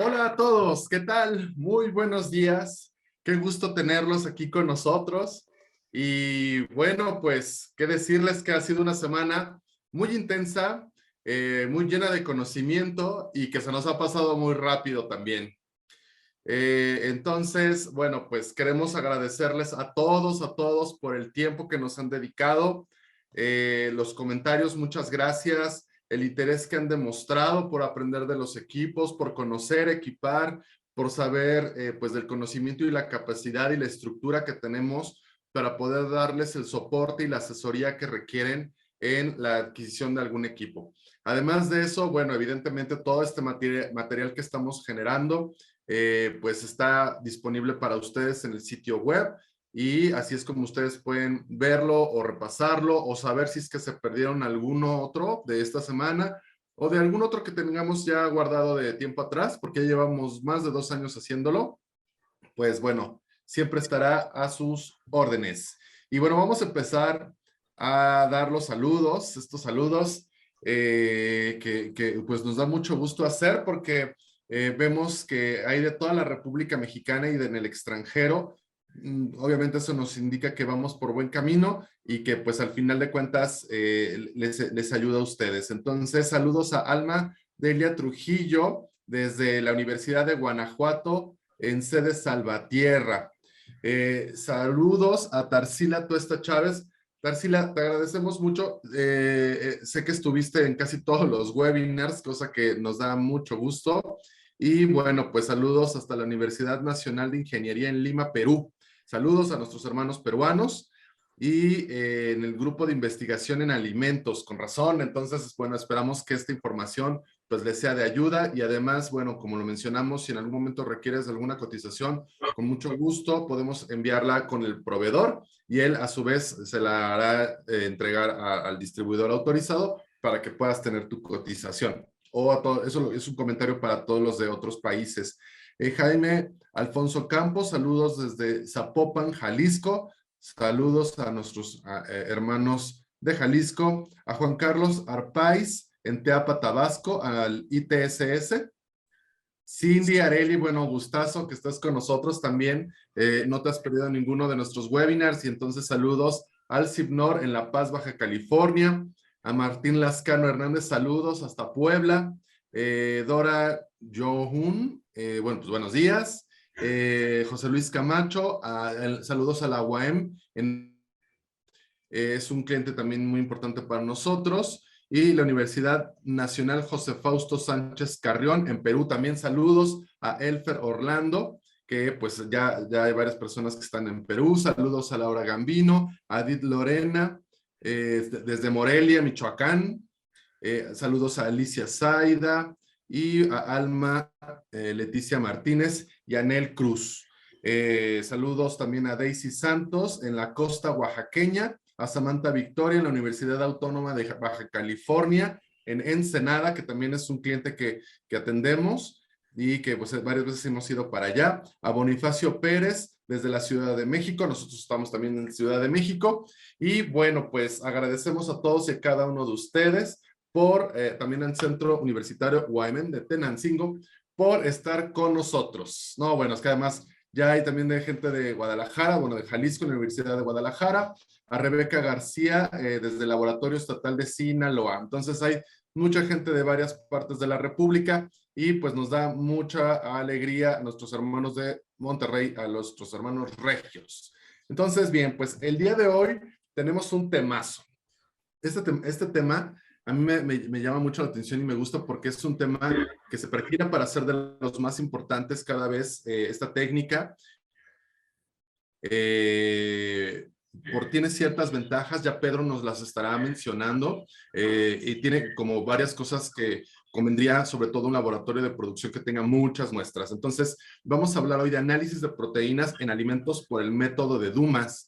Hola a todos, ¿qué tal? Muy buenos días. Qué gusto tenerlos aquí con nosotros. Y bueno, pues, qué decirles que ha sido una semana muy intensa, muy llena de conocimiento y que se nos ha pasado muy rápido también. Entonces, bueno, pues queremos agradecerles a todos por el tiempo que nos han dedicado, los comentarios, muchas gracias, el interés que han demostrado por aprender de los equipos, por conocer, equipar, por saber pues del conocimiento y la capacidad y la estructura que tenemos para poder darles el soporte y la asesoría que requieren en la adquisición de algún equipo. Además de eso, bueno, evidentemente todo este material que estamos generando pues está disponible para ustedes en el sitio web y así es como ustedes pueden verlo o repasarlo o saber si es que se perdieron alguno otro de esta semana o de algún otro que tengamos ya guardado de tiempo atrás, porque ya llevamos más de 2 años haciéndolo. Pues bueno, siempre estará a sus órdenes. Y bueno, vamos a empezar a dar los saludos, estos saludos que pues nos da mucho gusto hacer porque vemos que hay de toda la República Mexicana y en el extranjero. Obviamente eso nos indica que vamos por buen camino y que pues al final de cuentas les ayuda a ustedes. Entonces, saludos a Alma Delia Trujillo desde la Universidad de Guanajuato en sede Salvatierra. Saludos a Tarsila Tuesta Chávez. Tarsila, te agradecemos mucho. Sé que estuviste en casi todos los webinars, cosa que nos da mucho gusto. Y bueno, pues saludos hasta la Universidad Nacional de Ingeniería en Lima, Perú. Saludos a nuestros hermanos peruanos y en el grupo de investigación en alimentos, con razón. Entonces, bueno, esperamos que esta información pues les sea de ayuda y además, bueno, como lo mencionamos, si en algún momento requieres alguna cotización, con mucho gusto podemos enviarla con el proveedor y él a su vez se la hará entregar al distribuidor autorizado para que puedas tener tu cotización. O a todo, eso es un comentario para todos los de otros países. Jaime Alfonso Campos, saludos desde Zapopan, Jalisco. Saludos a nuestros hermanos de Jalisco, a Juan Carlos Arpaiz en Teapa, Tabasco, al ITSS. Cindy Areli, bueno, gustazo que estás con nosotros también. No te has perdido ninguno de nuestros webinars y entonces saludos al CIPNOR en La Paz, Baja California. A Martín Lascano Hernández, saludos hasta Puebla. Dora Johun, bueno, pues buenos días. José Luis Camacho, saludos a la UAM. Es un cliente también muy importante para nosotros. Y la Universidad Nacional José Fausto Sánchez Carrión en Perú también saludos a Elfer Orlando, que pues ya hay varias personas que están en Perú. Saludos a Laura Gambino, a Edith Lorena, desde Morelia, Michoacán. Saludos a Alicia Zaida y a Alma Leticia Martínez y a Nel Cruz. Saludos también a Daisy Santos en la costa oaxaqueña, a Samantha Victoria en la Universidad Autónoma de Baja California, en Ensenada, que también es un cliente que atendemos y que pues varias veces hemos ido para allá, a Bonifacio Pérez desde la Ciudad de México, nosotros estamos también en la Ciudad de México, y bueno, pues agradecemos a todos y a cada uno de ustedes por también al Centro Universitario UAM de Tenancingo, por estar con nosotros. No, bueno, es que además ya hay también de gente de Guadalajara, bueno, de Jalisco, la Universidad de Guadalajara, a Rebeca García desde el Laboratorio Estatal de Sinaloa. Entonces hay mucha gente de varias partes de la República y pues nos da mucha alegría a nuestros hermanos de Monterrey, a nuestros hermanos regios. Entonces, bien, pues el día de hoy tenemos un temazo. Este tema a mí me llama mucho la atención y me gusta porque es un tema que se perfila para ser de los más importantes cada vez, esta técnica. Tiene ciertas ventajas, ya Pedro nos las estará mencionando, y tiene como varias cosas que convendría, sobre todo un laboratorio de producción que tenga muchas muestras. Entonces, vamos a hablar hoy de análisis de proteínas en alimentos por el método de Dumas.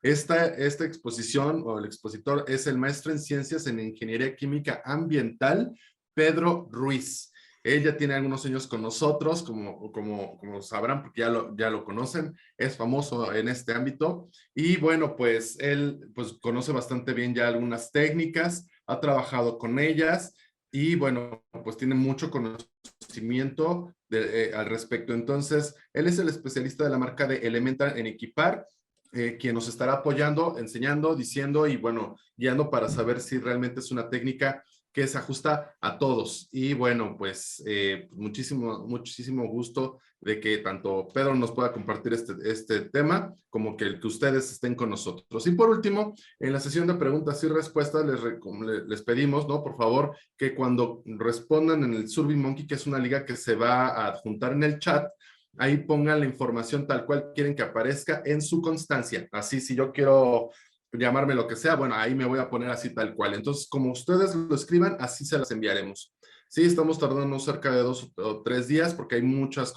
Esta exposición o el expositor es el maestro en ciencias en ingeniería química ambiental, Pedro Ruiz. Él ya tiene algunos años con nosotros, como sabrán, porque ya lo conocen, es famoso en este ámbito. Y bueno, pues él pues, conoce bastante bien ya algunas técnicas, ha trabajado con ellas y bueno, pues tiene mucho conocimiento al respecto. Entonces, él es el especialista de la marca de Elemental en equipar, quien nos estará apoyando, enseñando, diciendo y bueno, guiando para saber si realmente es una técnica que se ajusta a todos. Y bueno, pues muchísimo gusto de que tanto Pedro nos pueda compartir este tema como que el que ustedes estén con nosotros. Y por último, en la sesión de preguntas y respuestas les pedimos, ¿no? Por favor, que cuando respondan en el SurveyMonkey, que es una liga que se va a adjuntar en el chat, ahí pongan la información tal cual quieren que aparezca en su constancia. Así, si yo quiero llamarme lo que sea, bueno, ahí me voy a poner así tal cual. Entonces, como ustedes lo escriban, así se las enviaremos. Sí, estamos tardando cerca de 2 o 3 días porque hay muchas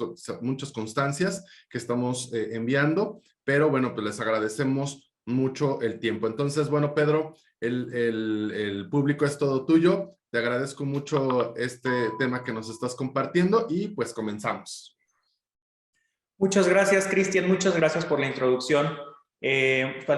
constancias que estamos enviando, pero bueno, pues les agradecemos mucho el tiempo. Entonces, bueno, Pedro, el público es todo tuyo. Te agradezco mucho este tema que nos estás compartiendo y pues comenzamos. Muchas gracias, Cristian. Muchas gracias por la introducción.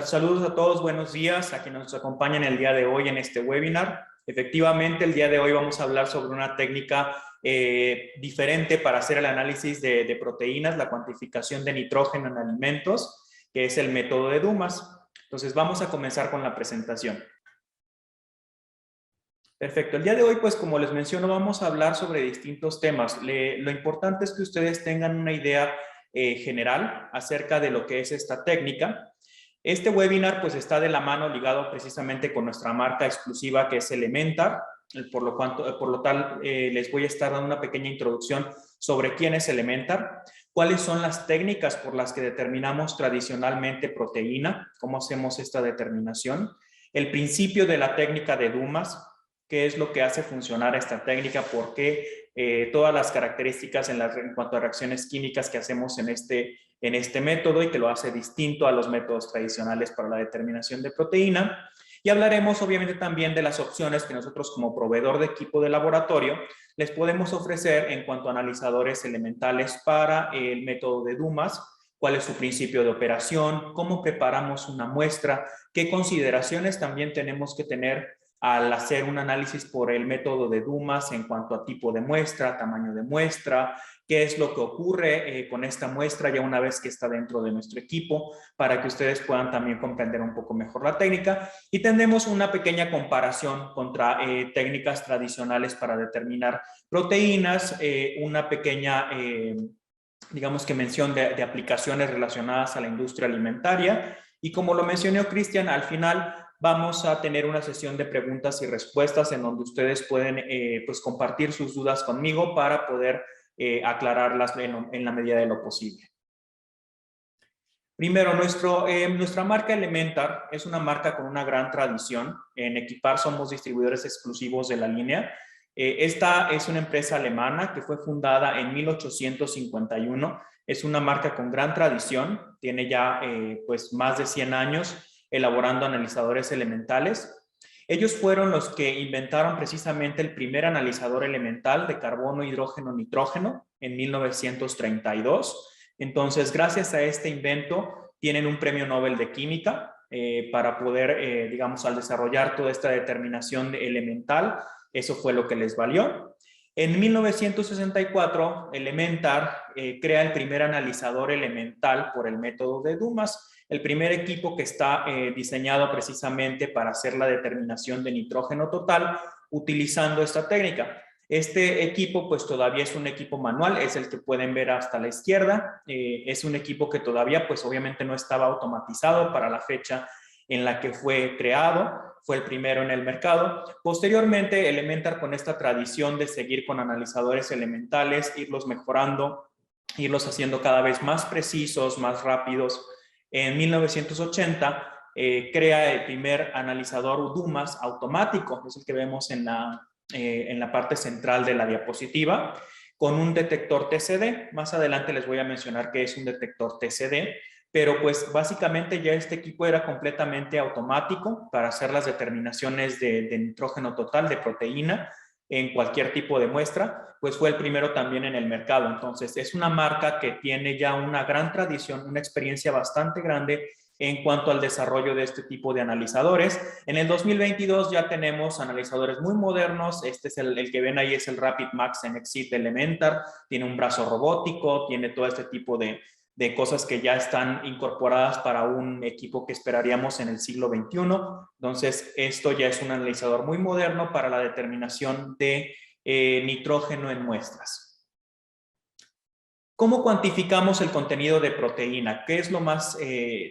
Saludos a todos, buenos días a quienes nos acompañan el día de hoy en este webinar. Efectivamente, el día de hoy vamos a hablar sobre una técnica diferente para hacer el análisis de proteínas, la cuantificación de nitrógeno en alimentos, que es el método de Dumas. Entonces, vamos a comenzar con la presentación. Perfecto. El día de hoy, pues como les menciono, vamos a hablar sobre distintos temas. Lo importante es que ustedes tengan una idea general acerca de lo que es esta técnica. Este webinar pues está de la mano ligado precisamente con nuestra marca exclusiva que es Elementar, por lo tal les voy a estar dando una pequeña introducción sobre quién es Elementar, cuáles son las técnicas por las que determinamos tradicionalmente proteína, cómo hacemos esta determinación, el principio de la técnica de Dumas, qué es lo que hace funcionar esta técnica, por qué todas las características en cuanto a reacciones químicas que hacemos en este método y que lo hace distinto a los métodos tradicionales para la determinación de proteína. Y hablaremos obviamente también de las opciones que nosotros como proveedor de equipo de laboratorio les podemos ofrecer en cuanto a analizadores elementales para el método de Dumas, cuál es su principio de operación, cómo preparamos una muestra, qué consideraciones también tenemos que tener al hacer un análisis por el método de Dumas en cuanto a tipo de muestra, tamaño de muestra, qué es lo que ocurre con esta muestra ya una vez que está dentro de nuestro equipo, para que ustedes puedan también comprender un poco mejor la técnica. Y tendremos una pequeña comparación contra técnicas tradicionales para determinar proteínas, una pequeña digamos que mención de aplicaciones relacionadas a la industria alimentaria. Y como lo mencionó Cristian, al final vamos a tener una sesión de preguntas y respuestas en donde ustedes pueden pues compartir sus dudas conmigo para poder aclararlas en la medida de lo posible. Primero, nuestra marca Elementar es una marca con una gran tradición. En equipar somos distribuidores exclusivos de la línea. Esta es una empresa alemana que fue fundada en 1851. Es una marca con gran tradición. Tiene ya pues más de 100 años elaborando analizadores elementales. Ellos fueron los que inventaron precisamente el primer analizador elemental de carbono, hidrógeno, nitrógeno en 1932. Entonces, gracias a este invento, tienen un premio Nobel de Química para poder, digamos, al desarrollar toda esta determinación elemental. Eso fue lo que les valió. En 1964, Elementar crea el primer analizador elemental por el método de Dumas, el primer equipo que está diseñado precisamente para hacer la determinación de nitrógeno total utilizando esta técnica. Este equipo pues todavía es un equipo manual, es el que pueden ver hasta la izquierda, es un equipo que todavía pues obviamente no estaba automatizado para la fecha en la que fue creado, fue el primero en el mercado. Posteriormente, Elementar, con esta tradición de seguir con analizadores elementales, irlos mejorando, irlos haciendo cada vez más precisos, más rápidos. En 1980 crea el primer analizador Dumas automático, es el que vemos en la parte central de la diapositiva, con un detector TCD. Más adelante les voy a mencionar qué es un detector TCD, pero pues básicamente ya este equipo era completamente automático para hacer las determinaciones de nitrógeno total, de proteína, en cualquier tipo de muestra, pues fue el primero también en el mercado. Entonces es una marca que tiene ya una gran tradición, una experiencia bastante grande en cuanto al desarrollo de este tipo de analizadores. En el 2022 ya tenemos analizadores muy modernos. Este es el que ven ahí, es el Rapid Max NXit de Elementar. Tiene un brazo robótico, tiene todo este tipo de cosas que ya están incorporadas para un equipo que esperaríamos en el siglo XXI. Entonces, esto ya es un analizador muy moderno para la determinación de nitrógeno en muestras. ¿Cómo cuantificamos el contenido de proteína? ¿Qué es lo más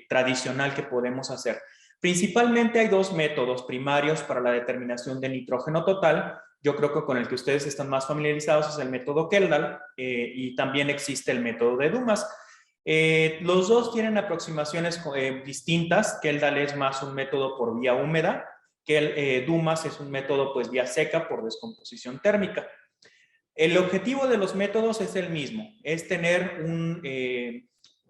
tradicional que podemos hacer? Principalmente hay dos métodos primarios para la determinación de nitrógeno total. Yo creo que con el que ustedes están más familiarizados es el método Kendall y también existe el método de Dumas. Los dos tienen aproximaciones distintas. Kendall es más un método por vía húmeda, que Dumas es un método pues vía seca por descomposición térmica. El objetivo de los métodos es el mismo, es tener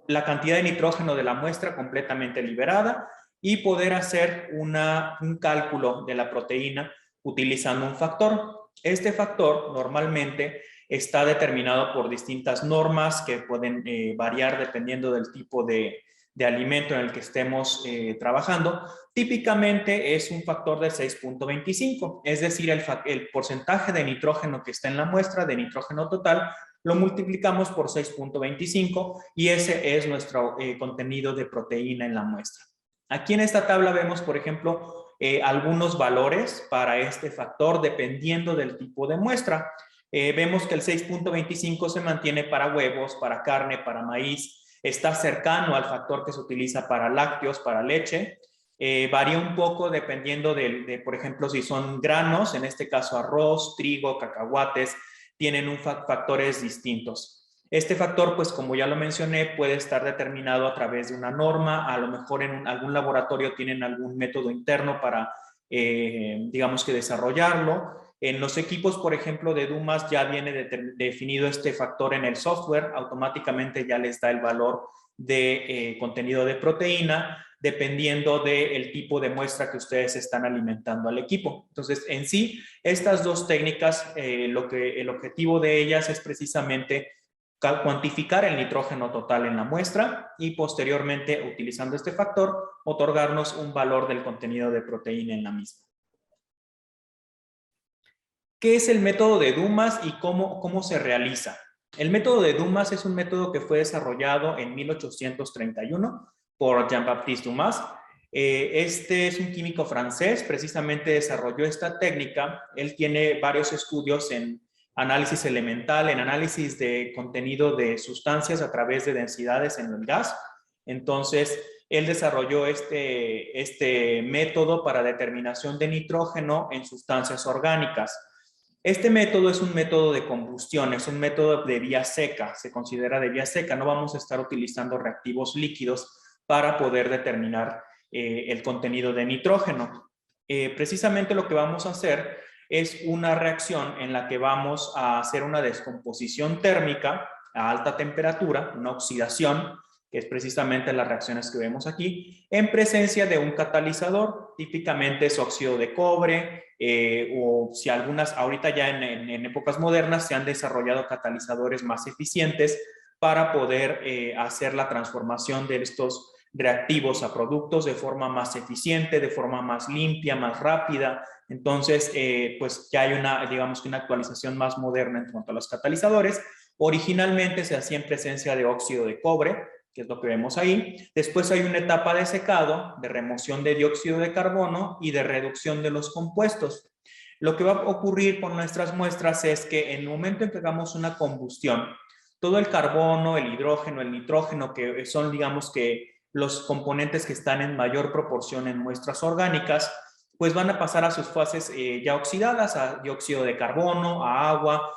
la cantidad de nitrógeno de la muestra completamente liberada y poder hacer un cálculo de la proteína utilizando un factor. Este factor normalmente está determinado por distintas normas que pueden variar dependiendo del tipo de alimento en el que estemos trabajando. Típicamente es un factor de 6.25, es decir, el porcentaje de nitrógeno que está en la muestra, de nitrógeno total, lo multiplicamos por 6.25 y ese es nuestro contenido de proteína en la muestra. Aquí en esta tabla vemos, por ejemplo, algunos valores para este factor dependiendo del tipo de muestra. Vemos que el 6.25 se mantiene para huevos, para carne, para maíz, está cercano al factor que se utiliza para lácteos, para leche. Varía un poco dependiendo por ejemplo, si son granos, en este caso arroz, trigo, cacahuates, tienen factores distintos. Este factor, pues como ya lo mencioné, puede estar determinado a través de una norma, a lo mejor en algún laboratorio tienen algún método interno para, digamos que desarrollarlo. En los equipos, por ejemplo, de Dumas ya viene definido este factor en el software, automáticamente ya les da el valor de contenido de proteína, dependiendo del tipo de muestra que ustedes están alimentando al equipo. Entonces, en sí, estas dos técnicas, el objetivo de ellas es precisamente cuantificar el nitrógeno total en la muestra y posteriormente, utilizando este factor, otorgarnos un valor del contenido de proteína en la misma. ¿Qué es el método de Dumas y cómo se realiza? El método de Dumas es un método que fue desarrollado en 1831 por Jean-Baptiste Dumas. Este es un químico francés, precisamente desarrolló esta técnica. Él tiene varios estudios en análisis elemental, en análisis de contenido de sustancias a través de densidades en el gas. Entonces, él desarrolló este método para determinación de nitrógeno en sustancias orgánicas. Este método es un método de combustión, es un método de vía seca, se considera de vía seca. No vamos a estar utilizando reactivos líquidos para poder determinar el contenido de nitrógeno. Precisamente lo que vamos a hacer es una reacción en la que vamos a hacer una descomposición térmica a alta temperatura, una oxidación, que es precisamente las reacciones que vemos aquí, en presencia de un catalizador, típicamente es óxido de cobre, o si algunas, ahorita ya en épocas modernas se han desarrollado catalizadores más eficientes para poder hacer la transformación de estos reactivos a productos de forma más eficiente, de forma más limpia, más rápida. Entonces, pues ya hay digamos que una actualización más moderna en cuanto a los catalizadores. Originalmente se hacía en presencia de óxido de cobre, que es lo que vemos ahí. Después hay una etapa de secado, de remoción de dióxido de carbono y de reducción de los compuestos. Lo que va a ocurrir con nuestras muestras es que en el momento en que hagamos una combustión, todo el carbono, el hidrógeno, el nitrógeno, que son, digamos que los componentes que están en mayor proporción en muestras orgánicas, pues van a pasar a sus fases ya oxidadas, a dióxido de carbono, a agua,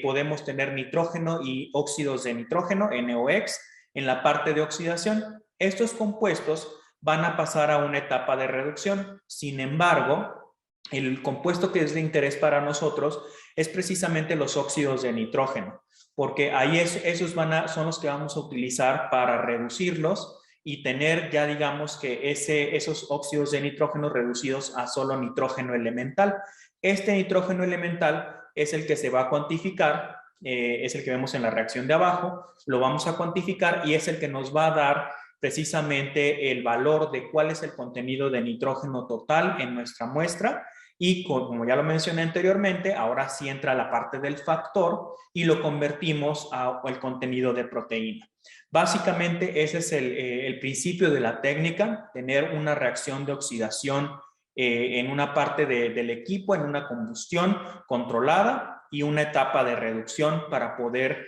podemos tener nitrógeno y óxidos de nitrógeno, NOx, en la parte de oxidación. Estos compuestos van a pasar a una etapa de reducción. Sin embargo, el compuesto que es de interés para nosotros es precisamente los óxidos de nitrógeno, porque ahí esos son los que vamos a utilizar para reducirlos y tener ya, digamos que esos óxidos de nitrógeno reducidos a solo nitrógeno elemental. Este nitrógeno elemental es el que se va a cuantificar, es el que vemos en la reacción de abajo, lo vamos a cuantificar y es el que nos va a dar precisamente el valor de cuál es el contenido de nitrógeno total en nuestra muestra. Y como ya lo mencioné anteriormente, ahora sí entra la parte del factor y lo convertimos al contenido de proteína. Básicamente ese es el principio de la técnica, tener una reacción de oxidación en una parte del equipo, en una combustión controlada y una etapa de reducción para poder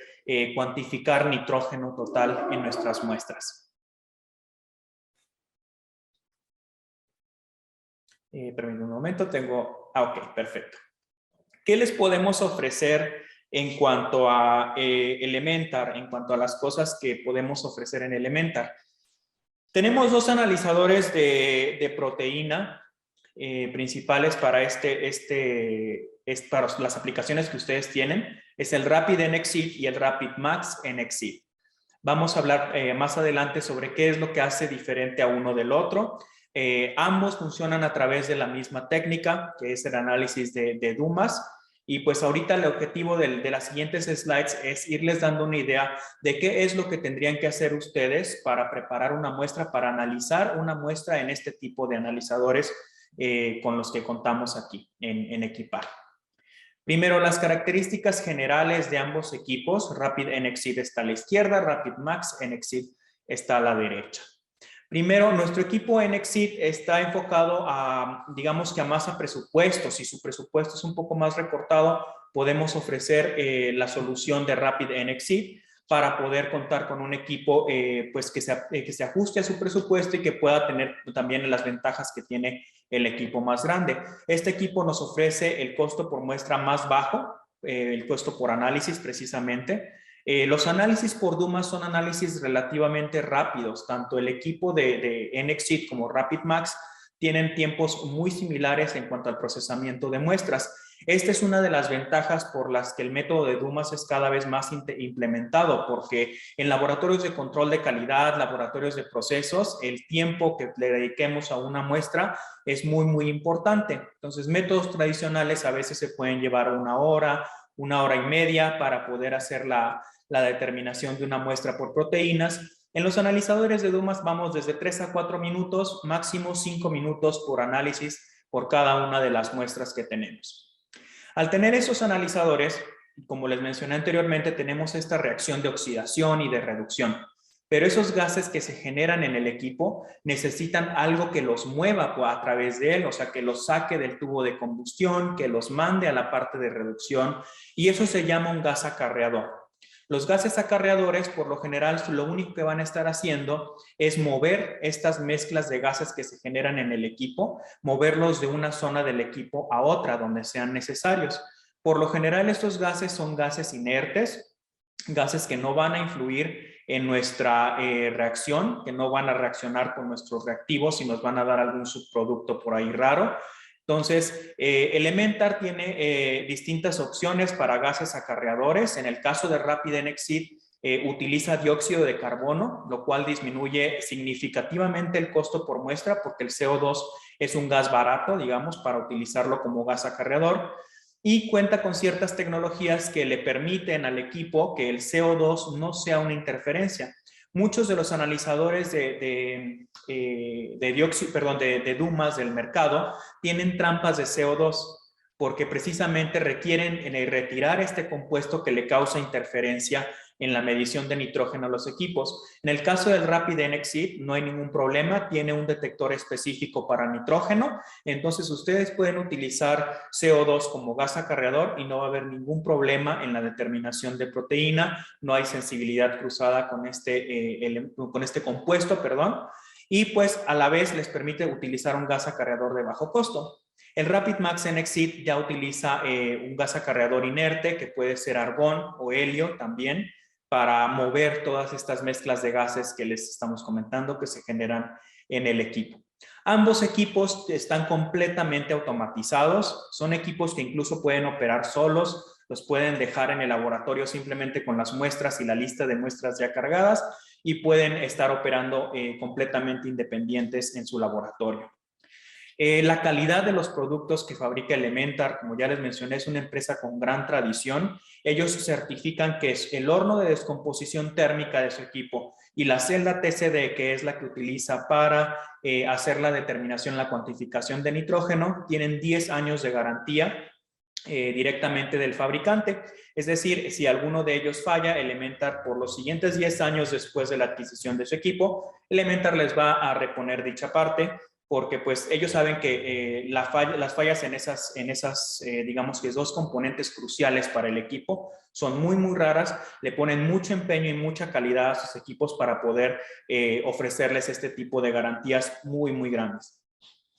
cuantificar nitrógeno total en nuestras muestras. Permítame un momento, ok, perfecto. ¿Qué les podemos ofrecer en cuanto a Elementar, en cuanto a las cosas que podemos ofrecer en Elementar? Tenemos dos analizadores de proteína principales para para las aplicaciones que ustedes tienen. Es el Rapid NXit y el Rapid Max NXit. Vamos a hablar más adelante sobre qué es lo que hace diferente a uno del otro. Ambos funcionan a través de la misma técnica, que es el análisis de Dumas. Y pues ahorita el objetivo de las siguientes slides es irles dando una idea de qué es lo que tendrían que hacer ustedes para preparar una muestra, para analizar una muestra en este tipo de analizadores con los que contamos aquí en Equipar. Primero, las características generales de ambos equipos. Rapid NXit está a la izquierda, Rapid Max NXit está a la derecha. Primero, nuestro equipo NXit está enfocado a, digamos que a más a presupuesto. Si su presupuesto es un poco más recortado, podemos ofrecer la solución de Rapid NXit para poder contar con un equipo pues que se ajuste a su presupuesto y que pueda tener también las ventajas que tiene el equipo más grande. Este equipo nos ofrece el costo por muestra más bajo, el costo por análisis precisamente. Los análisis por Dumas son análisis relativamente rápidos. Tanto el equipo de NXit como Rapid Max tienen tiempos muy similares en cuanto al procesamiento de muestras. Esta es una de las ventajas por las que el método de Dumas es cada vez más implementado, porque en laboratorios de control de calidad, laboratorios de procesos, el tiempo que le dediquemos a una muestra es muy, muy importante. Entonces, métodos tradicionales a veces se pueden llevar una hora y media para poder hacer la determinación de una muestra por proteínas. En los analizadores de Dumas vamos desde 3 a 4 minutos, máximo 5 minutos por análisis por cada una de las muestras que tenemos. Al tener esos analizadores, como les mencioné anteriormente, tenemos esta reacción de oxidación y de reducción. Pero esos gases que se generan en el equipo necesitan algo que los mueva a través de él, o sea, que los saque del tubo de combustión, que los mande a la parte de reducción, y eso se llama un gas acarreador. Los gases acarreadores, por lo general, lo único que van a estar haciendo es mover estas mezclas de gases que se generan en el equipo, moverlos de una zona del equipo a otra donde sean necesarios. Por lo general, estos gases son gases inertes, gases que no van a influir en nuestra reacción, que no van a reaccionar con nuestros reactivos y nos van a dar algún subproducto por ahí raro. Entonces, Elementar tiene distintas opciones para gases acarreadores. En el caso de Rapid NXit, utiliza dióxido de carbono, lo cual disminuye significativamente el costo por muestra porque el CO2 es un gas barato, digamos, para utilizarlo como gas acarreador. Y cuenta con ciertas tecnologías que le permiten al equipo que el CO2 no sea una interferencia. Muchos de los analizadores de Dumas del mercado tienen trampas de CO2 porque precisamente requieren retirar este compuesto que le causa interferencia en la medición de nitrógeno a los equipos. En el caso del Rapid NXit no hay ningún problema, tiene un detector específico para nitrógeno, entonces ustedes pueden utilizar CO2 como gas acarreador y no va a haber ningún problema en la determinación de proteína, no hay sensibilidad cruzada con este compuesto, perdón, y pues a la vez les permite utilizar un gas acarreador de bajo costo. El Rapid Max NXit ya utiliza un gas acarreador inerte que puede ser argón o helio también, para mover todas estas mezclas de gases que les estamos comentando que se generan en el equipo. Ambos equipos están completamente automatizados, son equipos que incluso pueden operar solos, los pueden dejar en el laboratorio simplemente con las muestras y la lista de muestras ya cargadas y pueden estar operando completamente independientes en su laboratorio. La calidad de los productos que fabrica Elementar, como ya les mencioné, es una empresa con gran tradición. Ellos certifican que es el horno de descomposición térmica de su equipo y la celda TCD, que es la que utiliza para hacer la determinación, la cuantificación de nitrógeno, tienen 10 años de garantía directamente del fabricante. Es decir, si alguno de ellos falla, Elementar por los siguientes 10 años después de la adquisición de su equipo, Elementar les va a reponer dicha parte, porque pues ellos saben que las fallas en esas digamos que dos componentes cruciales para el equipo son muy raras, le ponen mucho empeño y mucha calidad a sus equipos para poder ofrecerles este tipo de garantías muy grandes.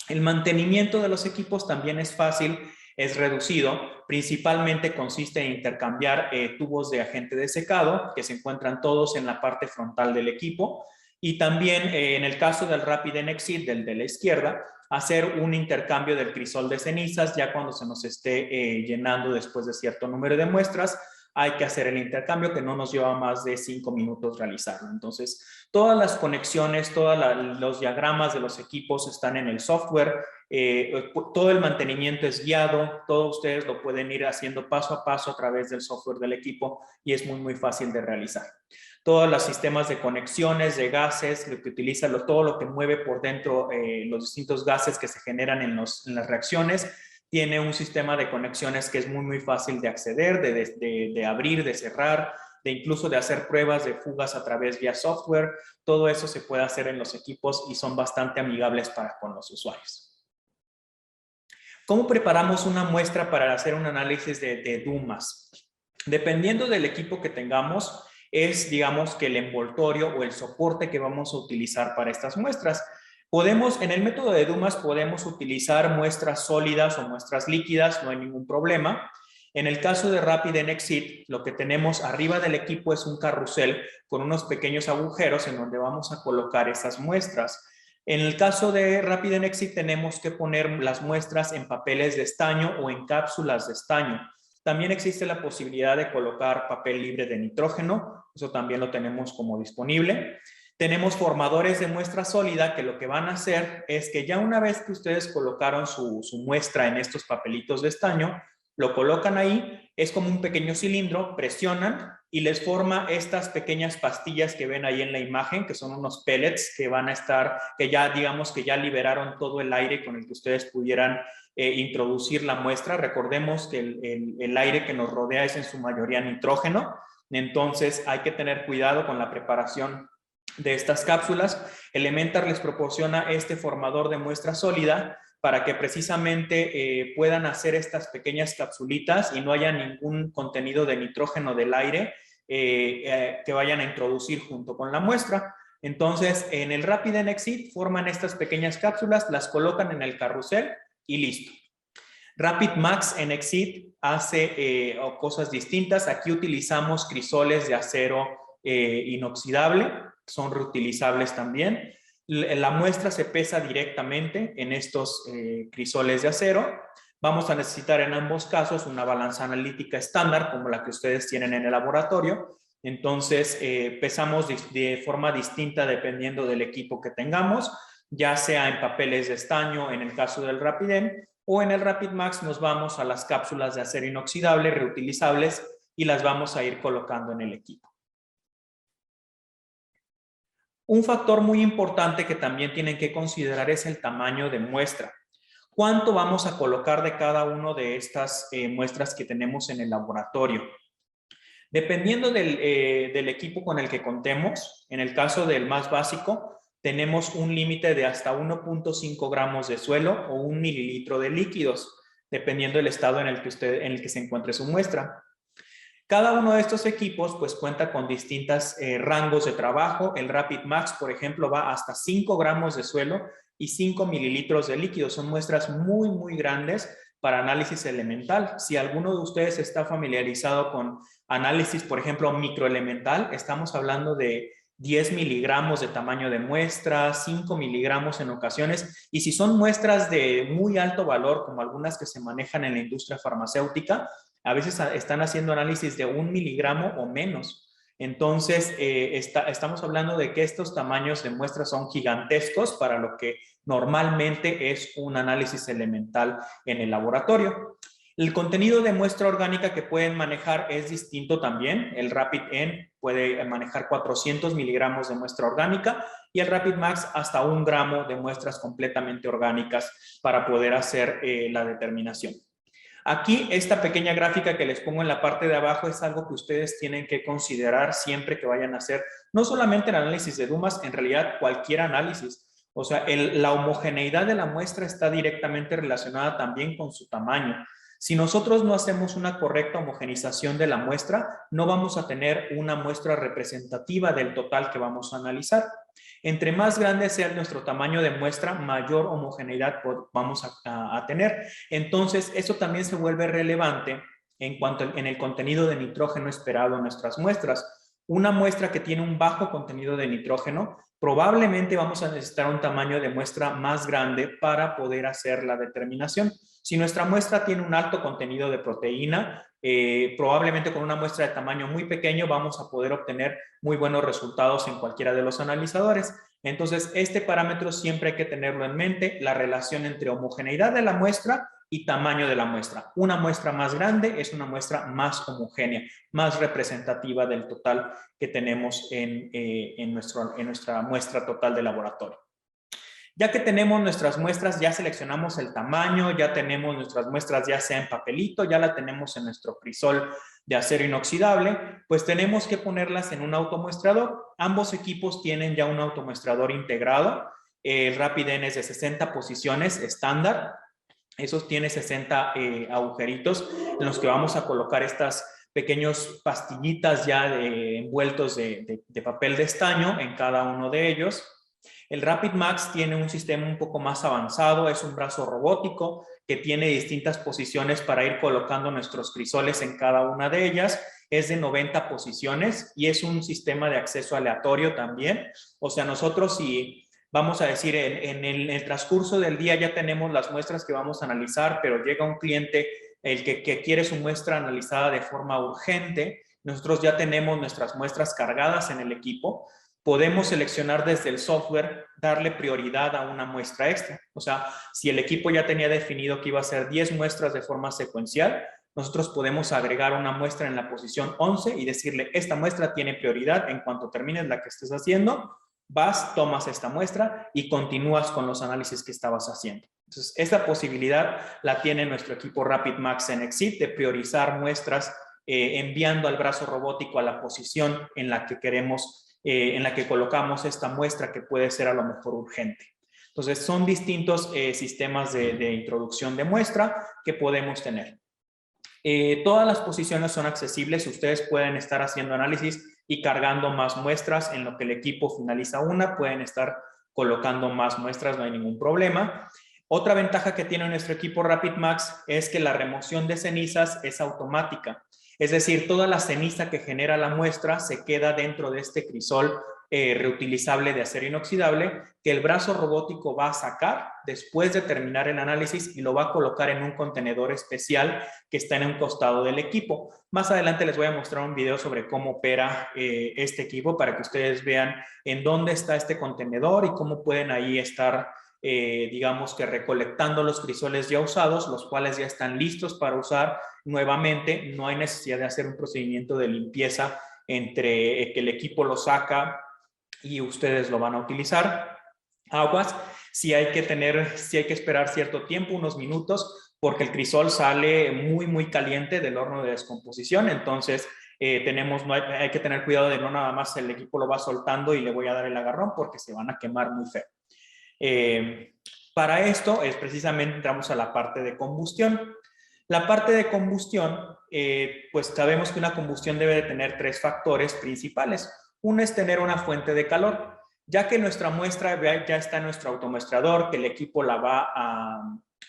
El mantenimiento de los equipos también es fácil, es reducido, principalmente consiste en intercambiar tubos de agente de secado que se encuentran todos en la parte frontal del equipo, y también en el caso del Rapid Exit, del de la izquierda, hacer un intercambio del crisol de cenizas ya cuando se nos esté llenando después de cierto número de muestras. Hay que hacer el intercambio, que no nos lleva más de 5 minutos realizarlo. Entonces, todas las conexiones, todos los diagramas de los equipos están en el software, todo el mantenimiento es guiado, todos ustedes lo pueden ir haciendo paso a paso a través del software del equipo y es muy fácil de realizar. Todos los sistemas de conexiones, de gases, lo que utiliza, todo lo que mueve por dentro los distintos gases que se generan en las reacciones, tiene un sistema de conexiones que es muy fácil de acceder, de abrir, de cerrar, de incluso de hacer pruebas de fugas a través vía software. Todo eso se puede hacer en los equipos y son bastante amigables con los usuarios. ¿Cómo preparamos una muestra para hacer un análisis de Dumas? Dependiendo del equipo que tengamos, es, digamos, que el envoltorio o el soporte que vamos a utilizar para estas muestras. En el método de Dumas podemos utilizar muestras sólidas o muestras líquidas, no hay ningún problema. En el caso de Rapid Exit, lo que tenemos arriba del equipo es un carrusel con unos pequeños agujeros en donde vamos a colocar esas muestras. En el caso de Rapid Exit tenemos que poner las muestras en papeles de estaño o en cápsulas de estaño. También existe la posibilidad de colocar papel libre de nitrógeno, eso también lo tenemos como disponible. Tenemos formadores de muestra sólida que lo que van a hacer es que ya una vez que ustedes colocaron su muestra en estos papelitos de estaño, lo colocan ahí, es como un pequeño cilindro, presionan y les forma estas pequeñas pastillas que ven ahí en la imagen, que son unos pellets que van a estar, que ya digamos que ya liberaron todo el aire con el que ustedes pudieran introducir la muestra. Recordemos que el aire que nos rodea es en su mayoría nitrógeno, entonces hay que tener cuidado con la preparación de estas cápsulas. Elementar les proporciona este formador de muestra sólida para que precisamente puedan hacer estas pequeñas capsulitas y no haya ningún contenido de nitrógeno del aire que vayan a introducir junto con la muestra. Entonces, en el Rapid Exit forman estas pequeñas cápsulas, las colocan en el carrusel y listo. Rapid Max en Exit hace cosas distintas. Aquí utilizamos crisoles de acero inoxidable, son reutilizables también. La muestra se pesa directamente en estos crisoles de acero. Vamos a necesitar en ambos casos una balanza analítica estándar como la que ustedes tienen en el laboratorio. Entonces, pesamos de forma distinta dependiendo del equipo que tengamos, ya sea en papeles de estaño en el caso del Rapidem, o en el Rapid Max nos vamos a las cápsulas de acero inoxidable reutilizables y las vamos a ir colocando en el equipo. Un factor muy importante que también tienen que considerar es el tamaño de muestra. ¿Cuánto vamos a colocar de cada una de estas muestras que tenemos en el laboratorio? Dependiendo del equipo con el que contemos, en el caso del más básico, tenemos un límite de hasta 1.5 gramos de suelo o 1 mililitro de líquidos, dependiendo del estado en el que se encuentre su muestra. Cada uno de estos equipos pues cuenta con distintos rangos de trabajo. El Rapid Max, por ejemplo, va hasta 5 gramos de suelo y 5 mililitros de líquido. Son muestras muy grandes para análisis elemental. Si alguno de ustedes está familiarizado con análisis, por ejemplo, microelemental, estamos hablando de 10 miligramos de tamaño de muestra, 5 miligramos en ocasiones, y si son muestras de muy alto valor, como algunas que se manejan en la industria farmacéutica, a veces están haciendo análisis de 1 miligramo o menos. Entonces, estamos hablando de que estos tamaños de muestras son gigantescos para lo que normalmente es un análisis elemental en el laboratorio. El contenido de muestra orgánica que pueden manejar es distinto también. El RapidN puede manejar 400 miligramos de muestra orgánica y el RapidMax hasta 1 gramo de muestras completamente orgánicas para poder hacer la determinación. Aquí, esta pequeña gráfica que les pongo en la parte de abajo es algo que ustedes tienen que considerar siempre que vayan a hacer, no solamente el análisis de Dumas, en realidad cualquier análisis. O sea, la homogeneidad de la muestra está directamente relacionada también con su tamaño. Si nosotros no hacemos una correcta homogenización de la muestra, no vamos a tener una muestra representativa del total que vamos a analizar. Entre más grande sea nuestro tamaño de muestra, mayor homogeneidad vamos a tener. Entonces, eso también se vuelve relevante en el contenido de nitrógeno esperado en nuestras muestras. Una muestra que tiene un bajo contenido de nitrógeno, probablemente vamos a necesitar un tamaño de muestra más grande para poder hacer la determinación. Si nuestra muestra tiene un alto contenido de proteína, probablemente con una muestra de tamaño muy pequeño vamos a poder obtener muy buenos resultados en cualquiera de los analizadores. Entonces, este parámetro siempre hay que tenerlo en mente, la relación entre homogeneidad de la muestra y tamaño de la muestra. Una muestra más grande es una muestra más homogénea, más representativa del total que tenemos en nuestra muestra total de laboratorio. Ya que tenemos nuestras muestras, ya seleccionamos el tamaño, ya tenemos nuestras muestras ya sea en papelito, ya la tenemos en nuestro crisol de acero inoxidable, pues tenemos que ponerlas en un automuestrador. Ambos equipos tienen ya un automuestrador integrado. El RapidN es de 60 posiciones estándar. Esos tiene 60 agujeritos en los que vamos a colocar estas pequeños pastillitas ya envueltos de papel de estaño en cada uno de ellos. El RapidMax tiene un sistema un poco más avanzado, es un brazo robótico que tiene distintas posiciones para ir colocando nuestros crisoles en cada una de ellas. Es de 90 posiciones y es un sistema de acceso aleatorio también. O sea, nosotros si vamos a decir en el transcurso del día ya tenemos las muestras que vamos a analizar, pero llega un cliente el que quiere su muestra analizada de forma urgente, nosotros ya tenemos nuestras muestras cargadas en el equipo. Podemos seleccionar desde el software, darle prioridad a una muestra extra. O sea, si el equipo ya tenía definido que iba a hacer 10 muestras de forma secuencial, nosotros podemos agregar una muestra en la posición 11 y decirle, esta muestra tiene prioridad, en cuanto termines la que estés haciendo, vas, tomas esta muestra y continúas con los análisis que estabas haciendo. Entonces, esta posibilidad la tiene nuestro equipo RapidMax en Exit de priorizar muestras enviando al brazo robótico a la posición en la que queremos en la que colocamos esta muestra que puede ser a lo mejor urgente. Entonces, son distintos sistemas de introducción de muestra que podemos tener. Todas las posiciones son accesibles, ustedes pueden estar haciendo análisis y cargando más muestras en lo que el equipo finaliza una, pueden estar colocando más muestras, no hay ningún problema. Otra ventaja que tiene nuestro equipo RapidMax es que la remoción de cenizas es automática. Es decir, toda la ceniza que genera la muestra se queda dentro de este crisol reutilizable de acero inoxidable que el brazo robótico va a sacar después de terminar el análisis y lo va a colocar en un contenedor especial que está en un costado del equipo. Más adelante les voy a mostrar un video sobre cómo opera este equipo para que ustedes vean en dónde está este contenedor y cómo pueden ahí estar digamos que recolectando los crisoles ya usados, los cuales ya están listos para usar nuevamente. No hay necesidad de hacer un procedimiento de limpieza entre que el equipo lo saca y ustedes lo van a utilizar. Aguas, si hay que esperar cierto tiempo, unos minutos, porque el crisol sale muy caliente del horno de descomposición. Entonces hay que tener cuidado de no nada más el equipo lo va soltando y le voy a dar el agarrón porque se van a quemar muy feo. Para esto es precisamente entramos a la parte de combustión. La parte de combustión, pues sabemos que una combustión debe de tener 3 factores principales. Uno es tener una fuente de calor, ya que nuestra muestra ya está en nuestro automuestrador, que el equipo la va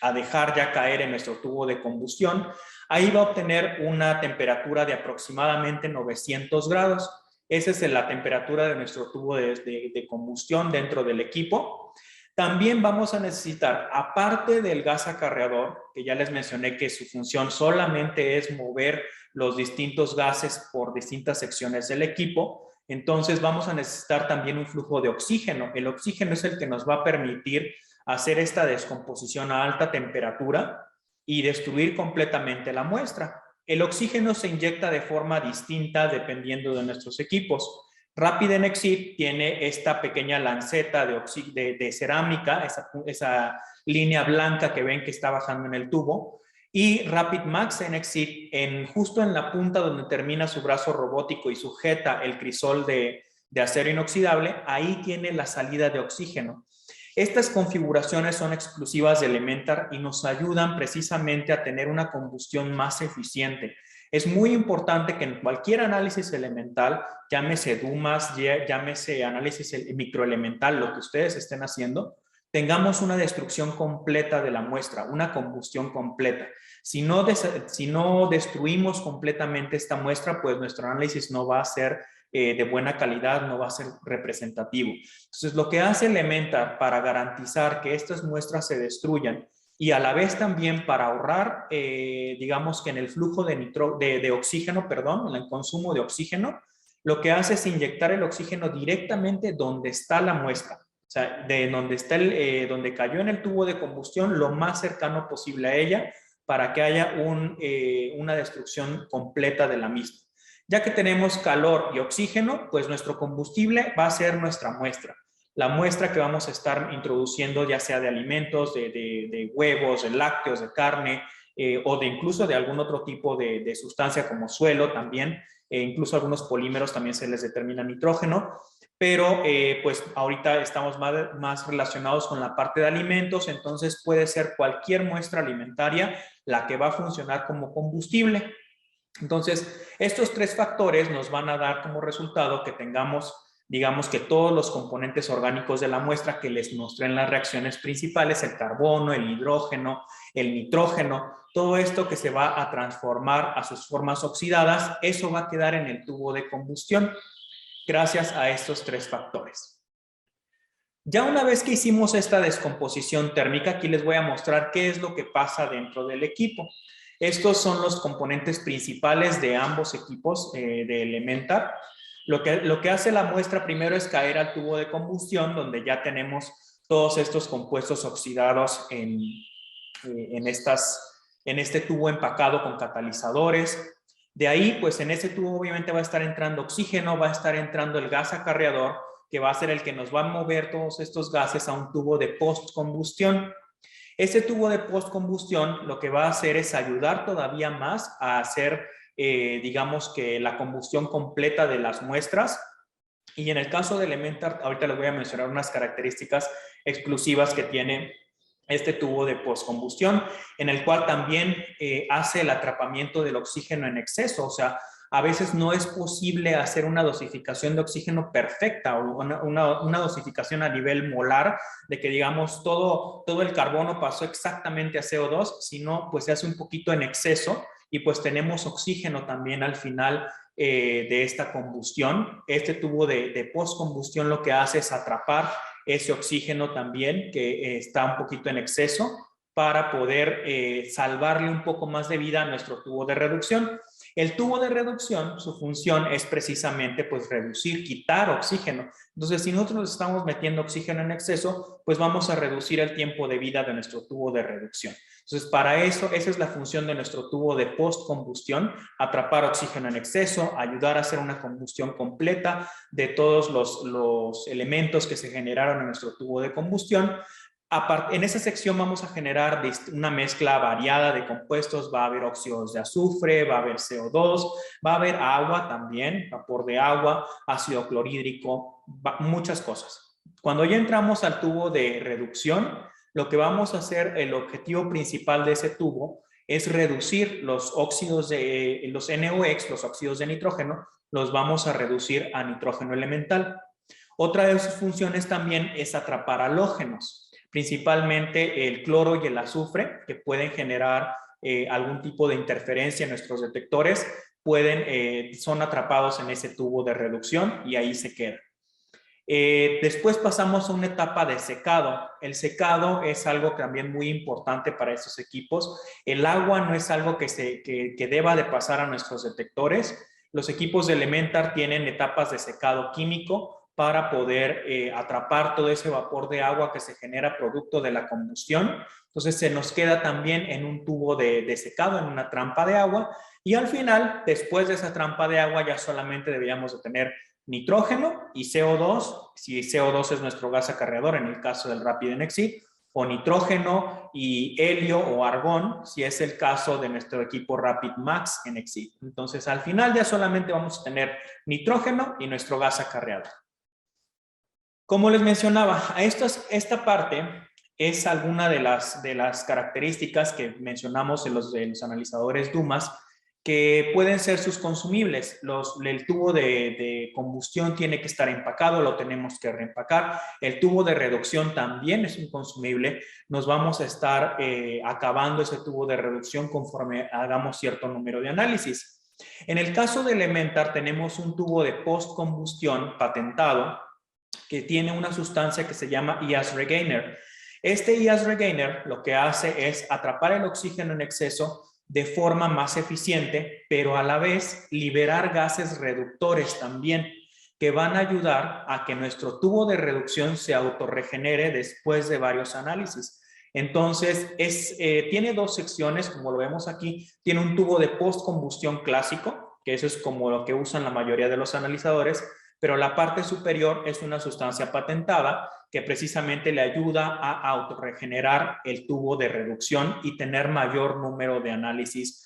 a dejar ya caer en nuestro tubo de combustión. Ahí va a obtener una temperatura de aproximadamente 900 grados. Esa es la temperatura de nuestro tubo de combustión dentro del equipo. También vamos a necesitar, aparte del gas acarreador, que ya les mencioné que su función solamente es mover los distintos gases por distintas secciones del equipo, entonces vamos a necesitar también un flujo de oxígeno. El oxígeno es el que nos va a permitir hacer esta descomposición a alta temperatura y destruir completamente la muestra. El oxígeno se inyecta de forma distinta dependiendo de nuestros equipos. Rapid NXit tiene esta pequeña lanceta de cerámica, esa línea blanca que ven que está bajando en el tubo, y Rapid Max NXit, justo en la punta donde termina su brazo robótico y sujeta el crisol de acero inoxidable, ahí tiene la salida de oxígeno. Estas configuraciones son exclusivas de Elementar y nos ayudan precisamente a tener una combustión más eficiente. Es muy importante que en cualquier análisis elemental, llámese DUMAS, llámese análisis microelemental, lo que ustedes estén haciendo, tengamos una destrucción completa de la muestra, una combustión completa. Si no destruimos completamente esta muestra, pues nuestro análisis no va a ser de buena calidad, no va a ser representativo. Entonces, lo que hace Elementar para garantizar que estas muestras se destruyan y a la vez también para ahorrar, digamos que en el flujo de oxígeno, perdón, en el consumo de oxígeno, lo que hace es inyectar el oxígeno directamente donde está la muestra. O sea, de donde, donde cayó en el tubo de combustión, lo más cercano posible a ella para que haya una destrucción completa de la misma. Ya que tenemos calor y oxígeno, pues nuestro combustible va a ser nuestra muestra. La muestra que vamos a estar introduciendo, ya sea de alimentos, de huevos, de lácteos, de carne, o de incluso de algún otro tipo de sustancia como suelo también, incluso algunos polímeros también se les determina nitrógeno, pero pues ahorita estamos más relacionados con la parte de alimentos, entonces puede ser cualquier muestra alimentaria la que va a funcionar como combustible. Entonces, estos tres factores nos van a dar como resultado que tengamos, digamos que todos los componentes orgánicos de la muestra que les mostré en las reacciones principales, el carbono, el hidrógeno, el nitrógeno, todo esto que se va a transformar a sus formas oxidadas, eso va a quedar en el tubo de combustión gracias a estos tres factores. Ya una vez que hicimos esta descomposición térmica, aquí les voy a mostrar qué es lo que pasa dentro del equipo. Estos son los componentes principales de ambos equipos de Elementar. Lo que hace la muestra primero es caer al tubo de combustión, donde ya tenemos todos estos compuestos oxidados en este tubo empacado con catalizadores. De ahí, pues en ese tubo obviamente va a estar entrando oxígeno, va a estar entrando el gas acarreador, que va a ser el que nos va a mover todos estos gases a un tubo de postcombustión. Ese tubo de postcombustión lo que va a hacer es ayudar todavía más a hacer, digamos que la combustión completa de las muestras. Y en el caso de Elementar, ahorita les voy a mencionar unas características exclusivas que tiene este tubo de postcombustión, en el cual también hace el atrapamiento del oxígeno en exceso. O sea, a veces no es posible hacer una dosificación de oxígeno perfecta o una dosificación a nivel molar, de que digamos todo el carbono pasó exactamente a CO2, sino pues se hace un poquito en exceso y pues tenemos oxígeno también al final de esta combustión. Este tubo de postcombustión lo que hace es atrapar ese oxígeno también que está un poquito en exceso para poder salvarle un poco más de vida a nuestro tubo de reducción. El tubo de reducción, su función es precisamente pues reducir, quitar oxígeno. Entonces, si nosotros estamos metiendo oxígeno en exceso, pues vamos a reducir el tiempo de vida de nuestro tubo de reducción. Entonces, para eso, esa es la función de nuestro tubo de postcombustión, atrapar oxígeno en exceso, ayudar a hacer una combustión completa de todos los elementos que se generaron en nuestro tubo de combustión. En esa sección vamos a generar una mezcla variada de compuestos. Va a haber óxidos de azufre, va a haber CO2, va a haber agua también, vapor de agua, ácido clorhídrico, muchas cosas. Cuando ya entramos al tubo de reducción, lo que vamos a hacer, el objetivo principal de ese tubo es reducir los óxidos de los NOx, los óxidos de nitrógeno, los vamos a reducir a nitrógeno elemental. Otra de sus funciones también es atrapar halógenos, principalmente el cloro y el azufre, que pueden generar algún tipo de interferencia en nuestros detectores, son atrapados en ese tubo de reducción y ahí se quedan. Después pasamos a una etapa de secado. El secado es algo también muy importante para estos equipos. El agua no es algo que deba de pasar a nuestros detectores. Los equipos de Elementar tienen etapas de secado químico para poder atrapar todo ese vapor de agua que se genera producto de la combustión. Entonces se nos queda también en un tubo de secado, en una trampa de agua, y al final, después de esa trampa de agua, ya solamente deberíamos de tener nitrógeno y CO2, si CO2 es nuestro gas acarreador en el caso del Rapid Exit, o nitrógeno y helio o argón, si es el caso de nuestro equipo Rapid Max en Exit. Entonces, al final ya solamente vamos a tener nitrógeno y nuestro gas acarreador. Como les mencionaba, esta parte es alguna de las características que mencionamos en los analizadores Dumas, que pueden ser sus consumibles. El tubo de combustión tiene que estar empacado, lo tenemos que reempacar. El tubo de reducción también es un consumible. Nos vamos a estar acabando ese tubo de reducción conforme hagamos cierto número de análisis. En el caso de Elementar tenemos un tubo de postcombustión patentado que tiene una sustancia que se llama EAS Regainer. Este EAS Regainer lo que hace es atrapar el oxígeno en exceso de forma más eficiente, pero a la vez liberar gases reductores también, que van a ayudar a que nuestro tubo de reducción se autorregenere después de varios análisis. Entonces, tiene dos secciones, como lo vemos aquí. Tiene un tubo de postcombustión clásico, que eso es como lo que usan la mayoría de los analizadores, pero la parte superior es una sustancia patentada que precisamente le ayuda a autorregenerar el tubo de reducción y tener mayor número de análisis